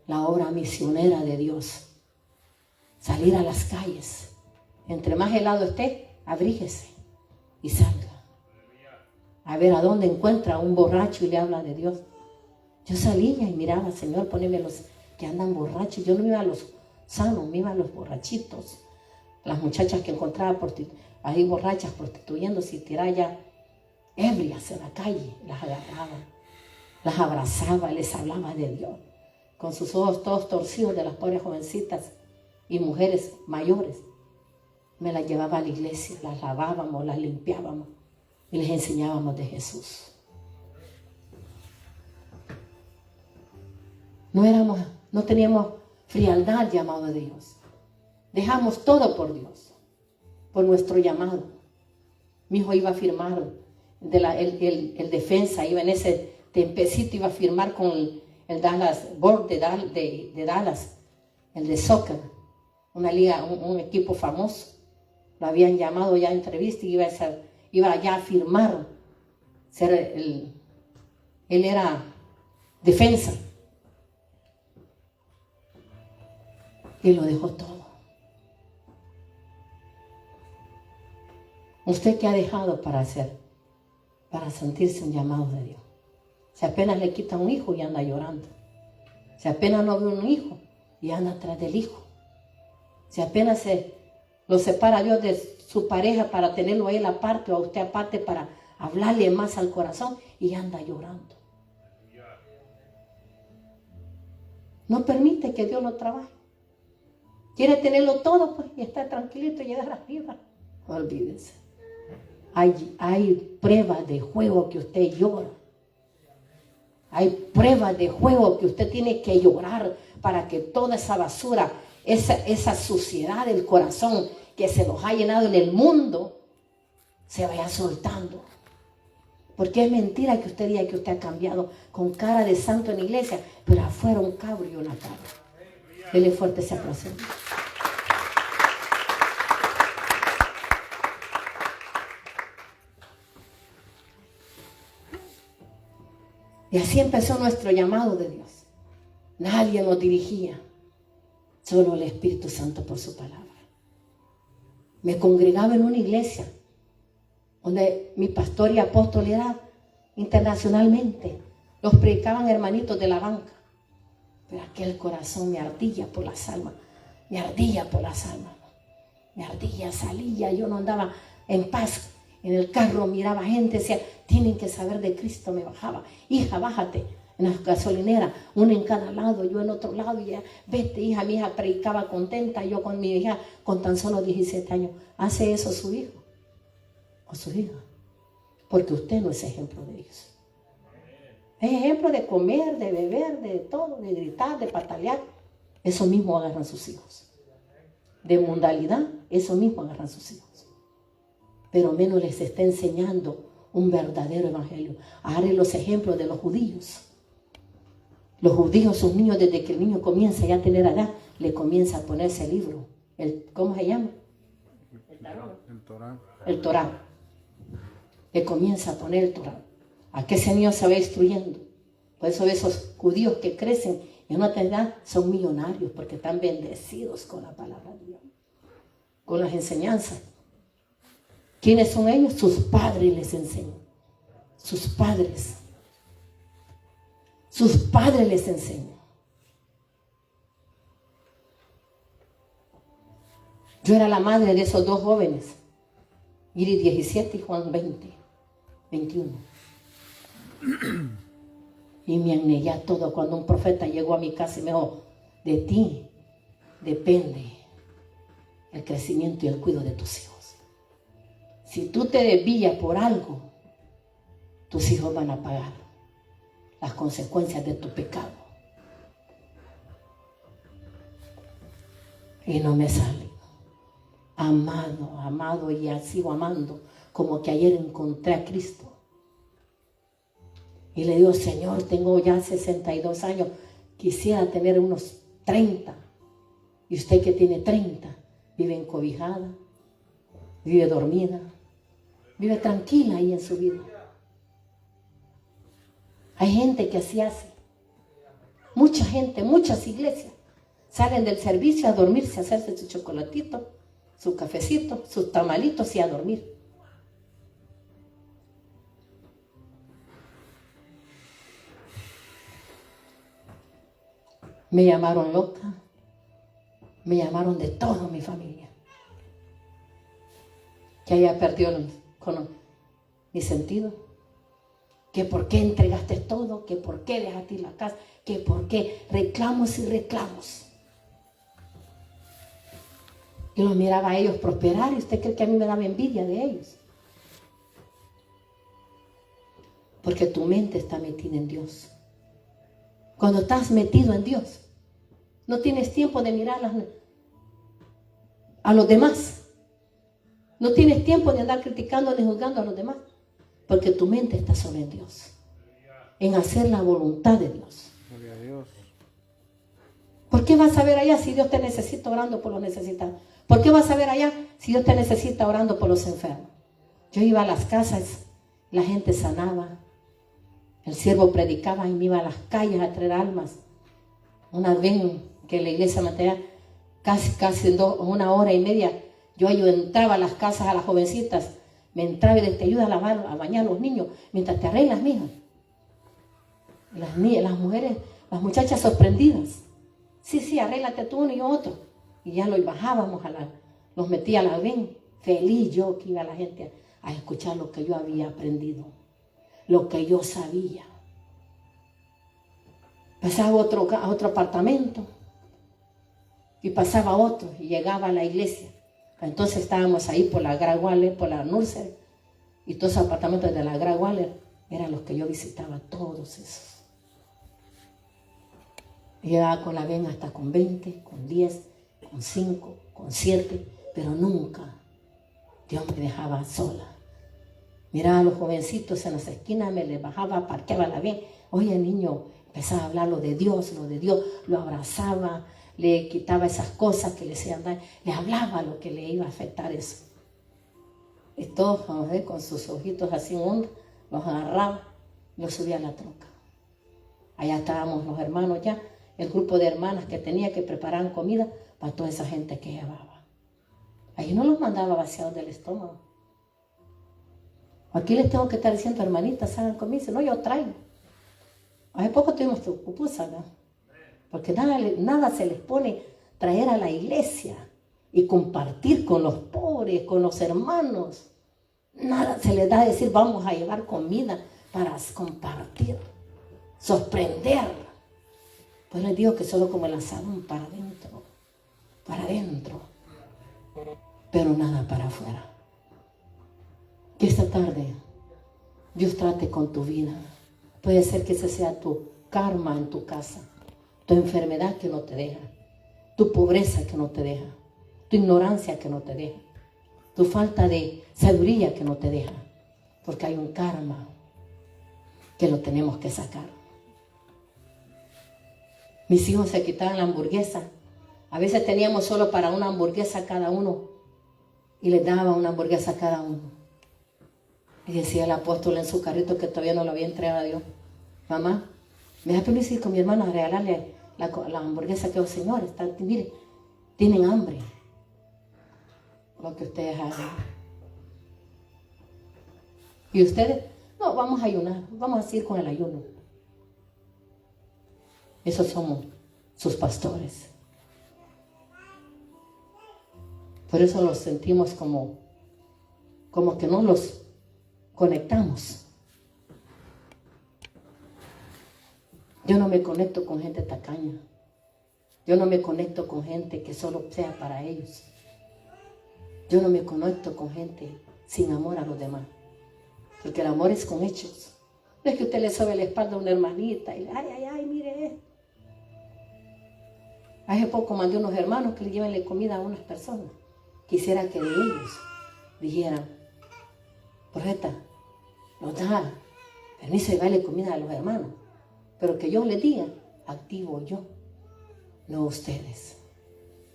la obra misionera de Dios, salir a las calles. Entre más helado esté, abríguese y salga. A ver a dónde encuentra un borracho y le habla de Dios. Yo salía y miraba, Señor, poneme los que andan borrachos. Yo no iba a los sanos, me iba a los borrachitos. Las muchachas que encontraba ahí borrachas, prostituyéndose y tiradas ya ebrias en la calle, las agarraba, las abrazaba, les hablaba de Dios. Con sus ojos todos torcidos de las pobres jovencitas y mujeres mayores. Me las llevaba a la iglesia, las lavábamos, las limpiábamos y les enseñábamos de Jesús. No teníamos frialdad al llamado de Dios. Dejamos todo por Dios, por nuestro llamado. Mi hijo iba a firmar, el defensa iba en ese tempecito, iba a firmar con el Dallas Board de Dallas, el de soccer, una liga, un equipo famoso. Lo habían llamado ya a entrevista y iba allá a firmar. Él era defensa. Y lo dejó todo. ¿Usted qué ha dejado para hacer? Para sentirse un llamado de Dios. Si apenas le quitan un hijo y anda llorando. Si apenas no ve un hijo y anda atrás del hijo. Si apenas lo separa Dios de su pareja para tenerlo a él aparte o a usted aparte para hablarle más al corazón y anda llorando. No permite que Dios lo trabaje. Quiere tenerlo todo pues y estar tranquilito y llegar arriba. Olvídese. Hay pruebas de juego que usted llora. Hay pruebas de juego que usted tiene que llorar para que toda esa basura, esa suciedad del corazón que se nos ha llenado en el mundo, se vaya soltando. Porque es mentira que usted diga que usted ha cambiado con cara de santo en la iglesia, pero afuera un cabro y una cabra. Dele fuerte ese aplauso. Y así empezó nuestro llamado de Dios. Nadie nos dirigía, solo el Espíritu Santo por su palabra. Me congregaba en una iglesia donde mi pastor y apóstol era internacionalmente. Los predicaban hermanitos de la banca. Pero aquel corazón me ardía por las almas. Me ardía por las almas. Me ardía, salía, yo no andaba en paz. En el carro miraba gente, decía, tienen que saber de Cristo. Me bajaba, hija, bájate. En la gasolinera, uno en cada lado, yo en otro lado, y ya, vete, hija. Mi hija predicaba contenta, yo con mi hija con tan solo 17 años. ¿Hace eso su hijo o su hija? Porque usted no es ejemplo de ellos. Es ejemplo de comer, de beber, de todo, de gritar, de patalear. Eso mismo agarran sus hijos. De mundalidad, eso mismo agarran sus hijos. Pero menos les está enseñando un verdadero evangelio. Haré los ejemplos de los judíos. Los judíos, sus niños, desde que el niño comienza ya a tener edad, le comienza a ponerse el libro. ¿Cómo se llama? El Torá. Le comienza a poner el Torá. A que ese niño se va instruyendo. Por eso esos judíos que crecen en otra edad son millonarios porque están bendecidos con la palabra de Dios, con las enseñanzas. ¿Quiénes son ellos? Sus padres les enseñan. Sus padres. Sus padres les enseñan. Yo era la madre de esos dos jóvenes, Iris 17 y Juan 21. Y me anegué a todo cuando un profeta llegó a mi casa y me dijo, de ti depende el crecimiento y el cuidado de tus hijos. Si tú te desvías por algo, tus hijos van a pagar las consecuencias de tu pecado. Y no me sale. Amado, y sigo amando, como que ayer encontré a Cristo. Y le digo, Señor, tengo ya 62 años, quisiera tener unos 30. Y usted que tiene 30, vive encobijada, vive dormida, vive tranquila ahí en su vida. Hay gente que así hace. Mucha gente, muchas iglesias salen del servicio a dormirse, a hacerse su chocolatito, su cafecito, sus tamalitos y a dormir. Me llamaron loca, me llamaron de toda mi familia. Que haya perdido mi sentido. Que por qué entregaste todo, que por qué dejaste la casa, que por qué reclamos y reclamos. Yo los miraba a ellos prosperar y usted cree que a mí me daba envidia de ellos. Porque tu mente está metida en Dios. Cuando estás metido en Dios, no tienes tiempo de mirar a los demás. No tienes tiempo de andar criticando ni juzgando a los demás. Porque tu mente está solo en Dios. En hacer la voluntad de Dios. Gloria a Dios. ¿Por qué vas a ver allá si Dios te necesita orando por los necesitados? ¿Por qué vas a ver allá si Dios te necesita orando por los enfermos? Yo iba a las casas, la gente sanaba. El siervo predicaba y me iba a las calles a traer almas. Una vez que la iglesia mantenía casi una hora y media, yo entraba a las casas a las jovencitas, me entraba y les te ayuda a lavar, a bañar a los niños, mientras te arreglas, mija. Las mujeres, las muchachas sorprendidas. Sí, arréglate tú uno y yo otro. Y ya lo bajábamos, los metía a la ven. Feliz yo que iba la gente a escuchar lo que yo había aprendido. Lo que yo sabía. Pasaba a otro apartamento y pasaba otro y llegaba a la iglesia. Entonces estábamos ahí por la Greg Waller, por la Nursery, y todos los apartamentos de la Greg Waller eran los que yo visitaba, todos esos. Llegaba con la ven hasta con 20, con 10, con 5, con 7, pero nunca Dios me dejaba sola. Miraba a los jovencitos en las esquinas, me les bajaba, parqueaba la bien. Oye, el niño empezaba a hablar lo de Dios, lo abrazaba, le quitaba esas cosas que le hacían daño, le hablaba lo que le iba a afectar eso. Y todos, con sus ojitos así hondos, los agarraba y los subía a la troca. Allá estábamos los hermanos ya, el grupo de hermanas que tenía que preparaban comida para toda esa gente que llevaba. Ahí no los mandaba vaciados del estómago. Aquí les tengo que estar diciendo, hermanitas, hagan comida. No, yo traigo. Hace poco tuvimos tu pupusa, ¿no? Porque nada se les pone traer a la iglesia y compartir con los pobres, con los hermanos. Nada se les da a decir, vamos a llevar comida para compartir, sorprender. Pues les digo que solo como el asadón para adentro, pero nada para afuera. Que esta tarde Dios trate con tu vida. Puede ser que ese sea tu karma en tu casa, tu enfermedad que no te deja, tu pobreza que no te deja, tu ignorancia que no te deja, tu falta de sabiduría que no te deja, porque hay un karma que lo tenemos que sacar. Mis hijos se quitaban la hamburguesa. A veces teníamos solo para una hamburguesa cada uno y les daba una hamburguesa a cada uno. Y decía el apóstol en su carrito que todavía no lo había entregado a Dios: mamá, ¿me da permiso ir con mi hermano a regalarle la hamburguesa que los señores están, miren, tienen hambre. Lo que ustedes hagan. Y ustedes, no, vamos a ayunar, vamos a ir con el ayuno. Esos somos sus pastores. Por eso los sentimos como que no los conectamos. Yo no me conecto con gente tacaña. Yo no me conecto con gente que solo sea para ellos. Yo no me conecto con gente sin amor a los demás. Porque el amor es con hechos. No es que usted le sobe la espalda a una hermanita y ay, mire esto. Hace poco mandé unos hermanos que le lleven comida a unas personas. Quisiera que de ellos dijeran, profeta, nos da permiso de darle comida a los hermanos. Pero que yo les diga, activo yo, no ustedes.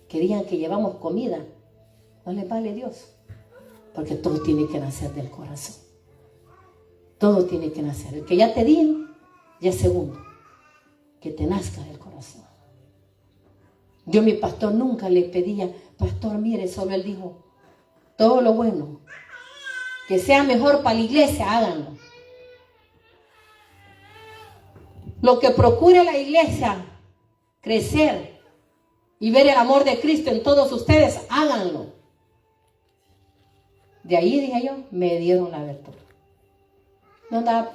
Que digan que llevamos comida, no les vale Dios. Porque todo tiene que nacer del corazón. Todo tiene que nacer. El que ya te digan, ya es segundo. Que te nazca del corazón. Yo a mi pastor nunca le pedía, pastor, mire, solo él dijo, todo lo bueno, que sea mejor para la iglesia, háganlo. Lo que procure la iglesia, crecer y ver el amor de Cristo en todos ustedes, háganlo. De ahí, dije yo, me dieron la virtud. No da,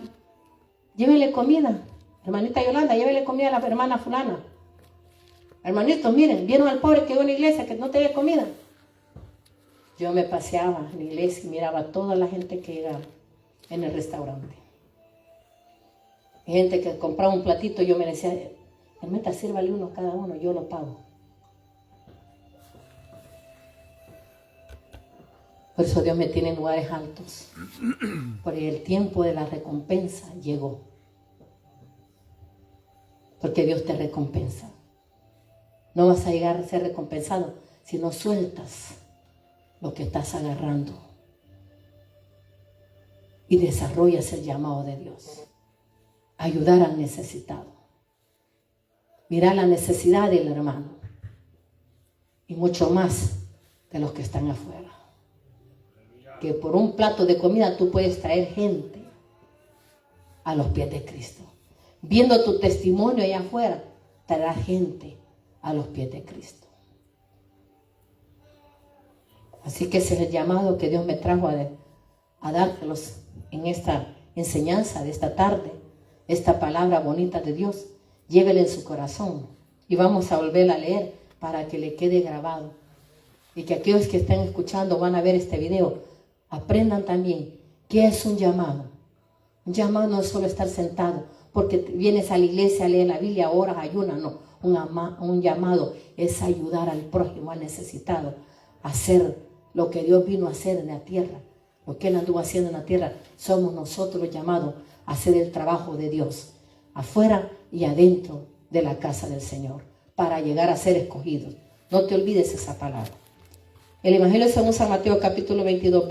llévenle comida, hermanita Yolanda, llévenle comida a la hermana fulana. Hermanitos, miren, vieron al pobre que iba a una iglesia que no tenía comida. Yo me paseaba en la iglesia y miraba a toda la gente que llegaba en el restaurante. Gente que compraba un platito, yo me decía, hermita, sírvale uno cada uno, yo lo pago. Por eso Dios me tiene en lugares altos. Porque el tiempo de la recompensa llegó. Porque Dios te recompensa. No vas a llegar a ser recompensado si no sueltas lo que estás agarrando y desarrollas el llamado de Dios. Ayudar al necesitado. Mirar la necesidad del hermano y mucho más de los que están afuera. Que por un plato de comida tú puedes traer gente a los pies de Cristo. Viendo tu testimonio allá afuera, traerás gente a los pies de Cristo. Así que ese es el llamado que Dios me trajo a dártelos en esta enseñanza de esta tarde, esta palabra bonita de Dios. Llévela en su corazón y vamos a volver a leer para que le quede grabado y que aquellos que estén escuchando van a ver este video, aprendan también qué es un llamado. Un llamado no es solo estar sentado porque vienes a la iglesia a leer la Biblia, oras, ayunas, no. Un llamado es ayudar al prójimo, al necesitado, a hacer lo que Dios vino a hacer en la tierra. Lo que Él anduvo haciendo en la tierra, somos nosotros llamados a hacer el trabajo de Dios, afuera y adentro de la casa del Señor, para llegar a ser escogidos. No te olvides esa palabra. El Evangelio según San Mateo capítulo 22,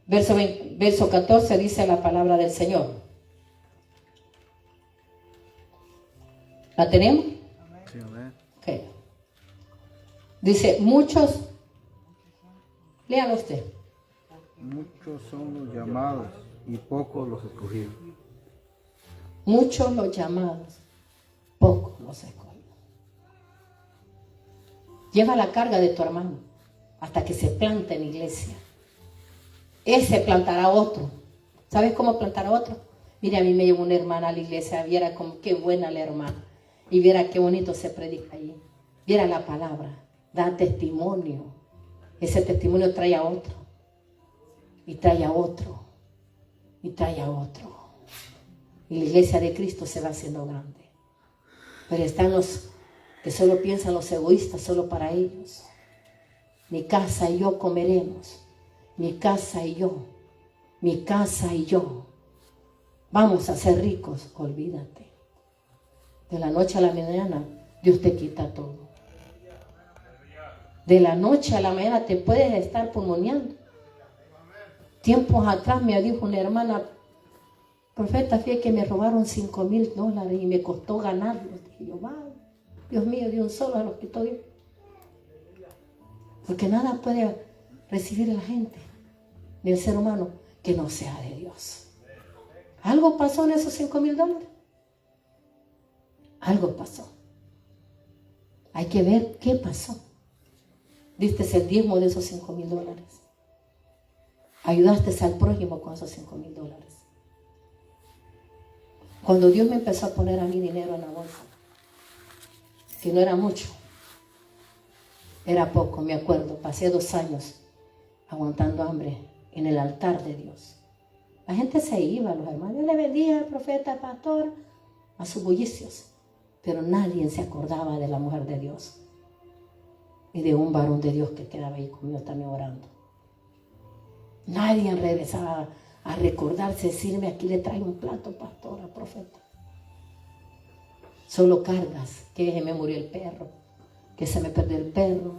verso 14, dice la palabra del Señor. ¿La tenemos? Sí, amén. Okay. Dice, muchos, léalo usted. Muchos son los llamados y pocos los escogidos. Muchos los llamados, pocos los escogidos. Lleva la carga de tu hermano hasta que se plante en la iglesia. Ese plantará otro. ¿Sabes cómo plantará otro? Mire, a mí me llevó una hermana a la iglesia, viera como qué buena la hermana. Y viera qué bonito se predica allí. Viera la palabra, da testimonio. Ese testimonio trae a otro. Y trae a otro. Y trae a otro. Y la iglesia de Cristo se va haciendo grande. Pero están los que solo piensan, los egoístas, solo para ellos. Mi casa y yo comeremos. Mi casa y yo. Mi casa y yo. Vamos a ser ricos. Olvídate. De la noche a la mañana, Dios te quita todo. De la noche a la mañana te puedes estar pulmoneando. Tiempos atrás me dijo una hermana, profeta, fíjate que me robaron $5,000 y me costó ganarlos. Dije yo, vale. Dios mío, de un solo se los quitó Dios. Porque nada puede recibir la gente, ni el ser humano, que no sea de Dios. Algo pasó en esos $5,000. Algo pasó. Hay que ver qué pasó. Diste el diezmo de esos $5,000. Ayudaste al prójimo con esos $5,000. Cuando Dios me empezó a poner a mí dinero en la bolsa, que no era mucho, era poco, me acuerdo, pasé 2 años aguantando hambre en el altar de Dios. La gente se iba, los hermanos, Dios le bendiga al profeta, al pastor, a sus bullicios, pero nadie se acordaba de la mujer de Dios y de un varón de Dios que quedaba ahí conmigo también orando. Nadie regresaba a recordarse, decirme, aquí le traigo un plato, pastora, profeta. Solo cargas, que se me murió el perro, que se me perdió el perro,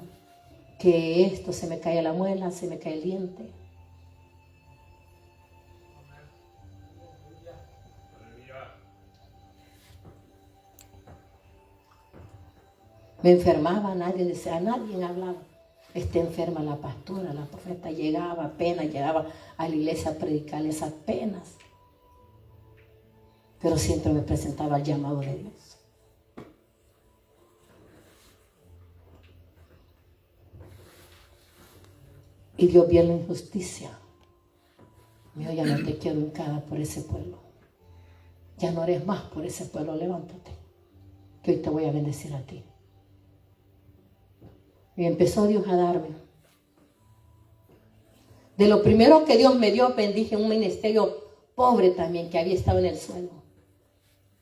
que esto, se me cae la muela, se me cae el diente. Me enfermaba, nadie decía, nadie hablaba. Está enferma la pastora, la profeta, llegaba apenas, llegaba a la iglesia a predicarles apenas. Pero siempre me presentaba el llamado de Dios. Y Dios vio la injusticia. Mío, ya no te quiero hincada por ese pueblo. Ya no eres más por ese pueblo, levántate, que hoy te voy a bendecir a ti. Y empezó Dios a darme. De lo primero que Dios me dio, bendije un ministerio pobre también, que había estado en el suelo.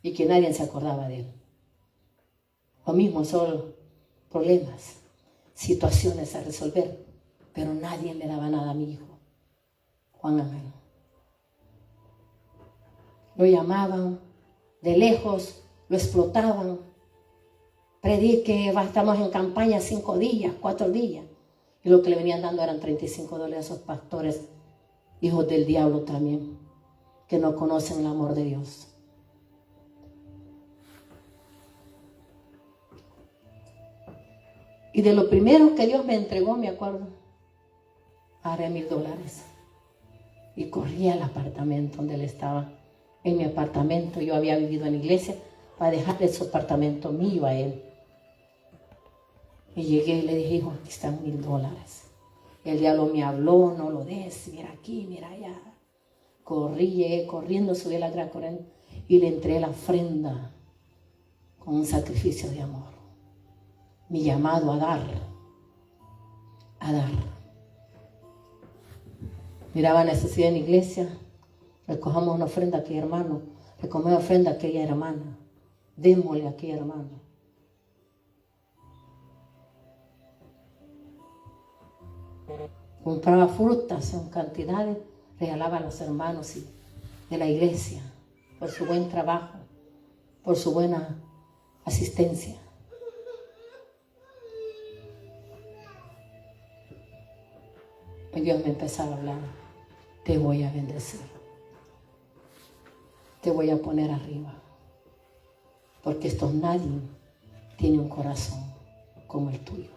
Y que nadie se acordaba de él. Lo mismo, son problemas, situaciones a resolver. Pero nadie le daba nada a mi hijo, Juan Ángel. Lo llamaban de lejos, lo explotaban. Predique, estamos en campaña 5 días, 4 días. Y lo que le venían dando eran $35 a esos pastores, hijos del diablo también, que no conocen el amor de Dios. Y de lo primero que Dios me entregó, me acuerdo, agarré $1,000 y corrí al apartamento donde él estaba. En mi apartamento, yo había vivido en la iglesia, para dejarle su apartamento mío a él. Y llegué y le dije, hijo, aquí están $1,000. El diablo me habló, no lo des, mira aquí, mira allá. Corrí, llegué corriendo, subí a la gran corriente y le entré la ofrenda con un sacrificio de amor. Mi llamado a dar, a dar. Miraba necesidad en la iglesia, recojamos una ofrenda a aquel hermano, recogemos una ofrenda a aquella hermana, démosle a aquella hermana. Compraba frutas en cantidades, regalaba a los hermanos de la iglesia por su buen trabajo, por su buena asistencia. Y Dios me empezaba a hablar, te voy a bendecir, te voy a poner arriba, porque nadie tiene un corazón como el tuyo.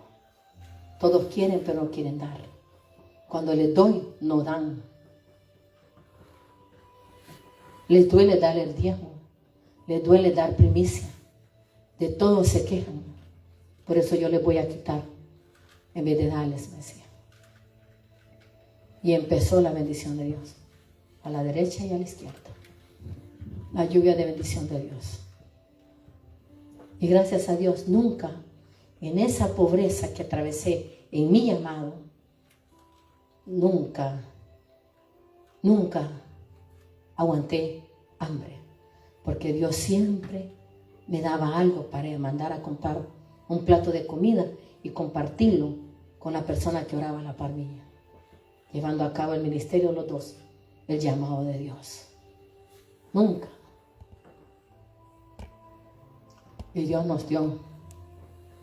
Todos quieren, pero no quieren dar. Cuando les doy, no dan. Les duele dar el diezmo, les duele dar primicia. De todo se quejan. Por eso yo les voy a quitar en vez de darles, me decía. Y empezó la bendición de Dios, a la derecha y a la izquierda. La lluvia de bendición de Dios. Y gracias a Dios, nunca en esa pobreza que atravesé en mi llamado, nunca aguanté hambre, porque Dios siempre me daba algo para mandar a comprar un plato de comida y compartirlo con la persona que oraba a la par mía, llevando a cabo el ministerio los dos, el llamado de Dios. Nunca. Y Dios nos dio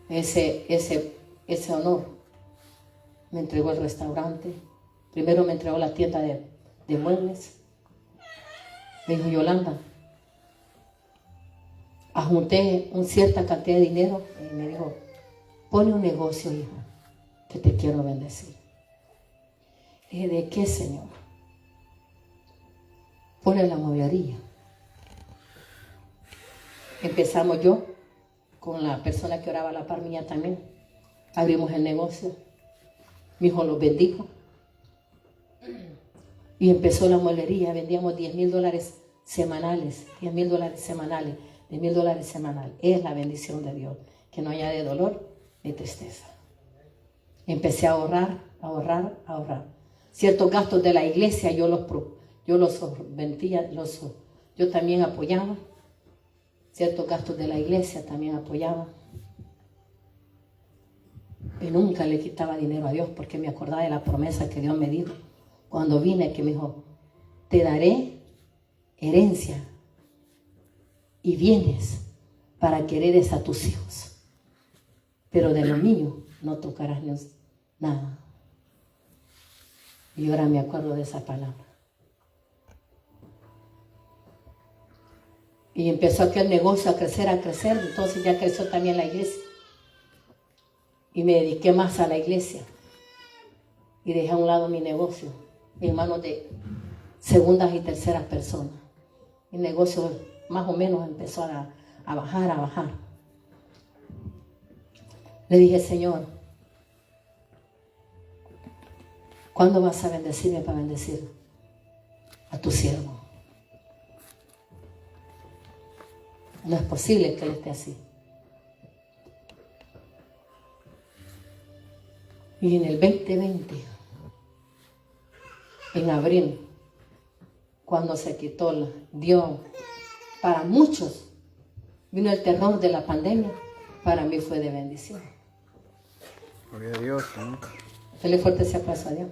ese honor. Me entregó el restaurante. Primero me entregó la tienda de muebles. Me dijo, Yolanda, ajunté una cierta cantidad de dinero dijo, pone un negocio, hijo, que te quiero bendecir. Le dije, ¿de qué, Señor? Pone la mueblería. Empezamos yo con la persona que oraba a la par mía también. Abrimos el negocio. Mi hijo los bendijo. Y empezó la mueblería. Vendíamos $10,000 semanales. $10,000 semanales. $10,000 semanales. Es la bendición de Dios. Que no haya de dolor ni tristeza. Empecé a ahorrar, a ahorrar, a ahorrar. Ciertos gastos de la iglesia yo los vendía, yo también apoyaba. Ciertos gastos de la iglesia también apoyaba. Y nunca le quitaba dinero a Dios porque me acordaba de la promesa que Dios me dijo. Cuando vine, que me dijo, te daré herencia y bienes para que heredes a tus hijos. Pero de lo mío no tocarás nada. Y ahora me acuerdo de esa palabra. Y empezó aquel negocio a crecer, entonces ya creció también la iglesia. Y me dediqué más a la iglesia. Y dejé a un lado mi negocio, en manos de segundas y terceras personas. Mi negocio más o menos empezó a bajar, a bajar. Le dije, Señor, ¿cuándo vas a bendecirme para bendecir a tu siervo? No es posible que él esté así. Y en el 2020, en abril, cuando se quitó, Dios, para muchos, vino el terror de la pandemia, para mí fue de bendición. Gloria a Dios, ¿sí? Dale fuerte ese aplauso a Dios.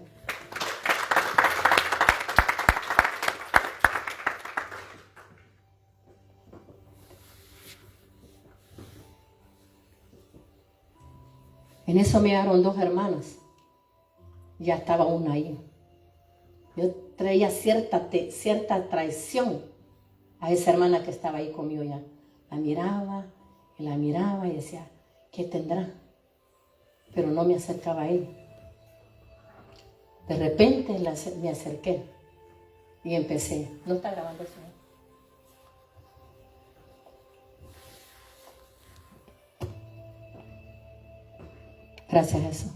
En eso me llegaron 2 hermanas. Ya estaba una ahí. Yo traía cierta traición a esa hermana que estaba ahí conmigo ya. La miraba y decía, ¿qué tendrá? Pero no me acercaba a ella. De repente me acerqué y empecé. ¿No está grabando eso? Gracias, Jesús.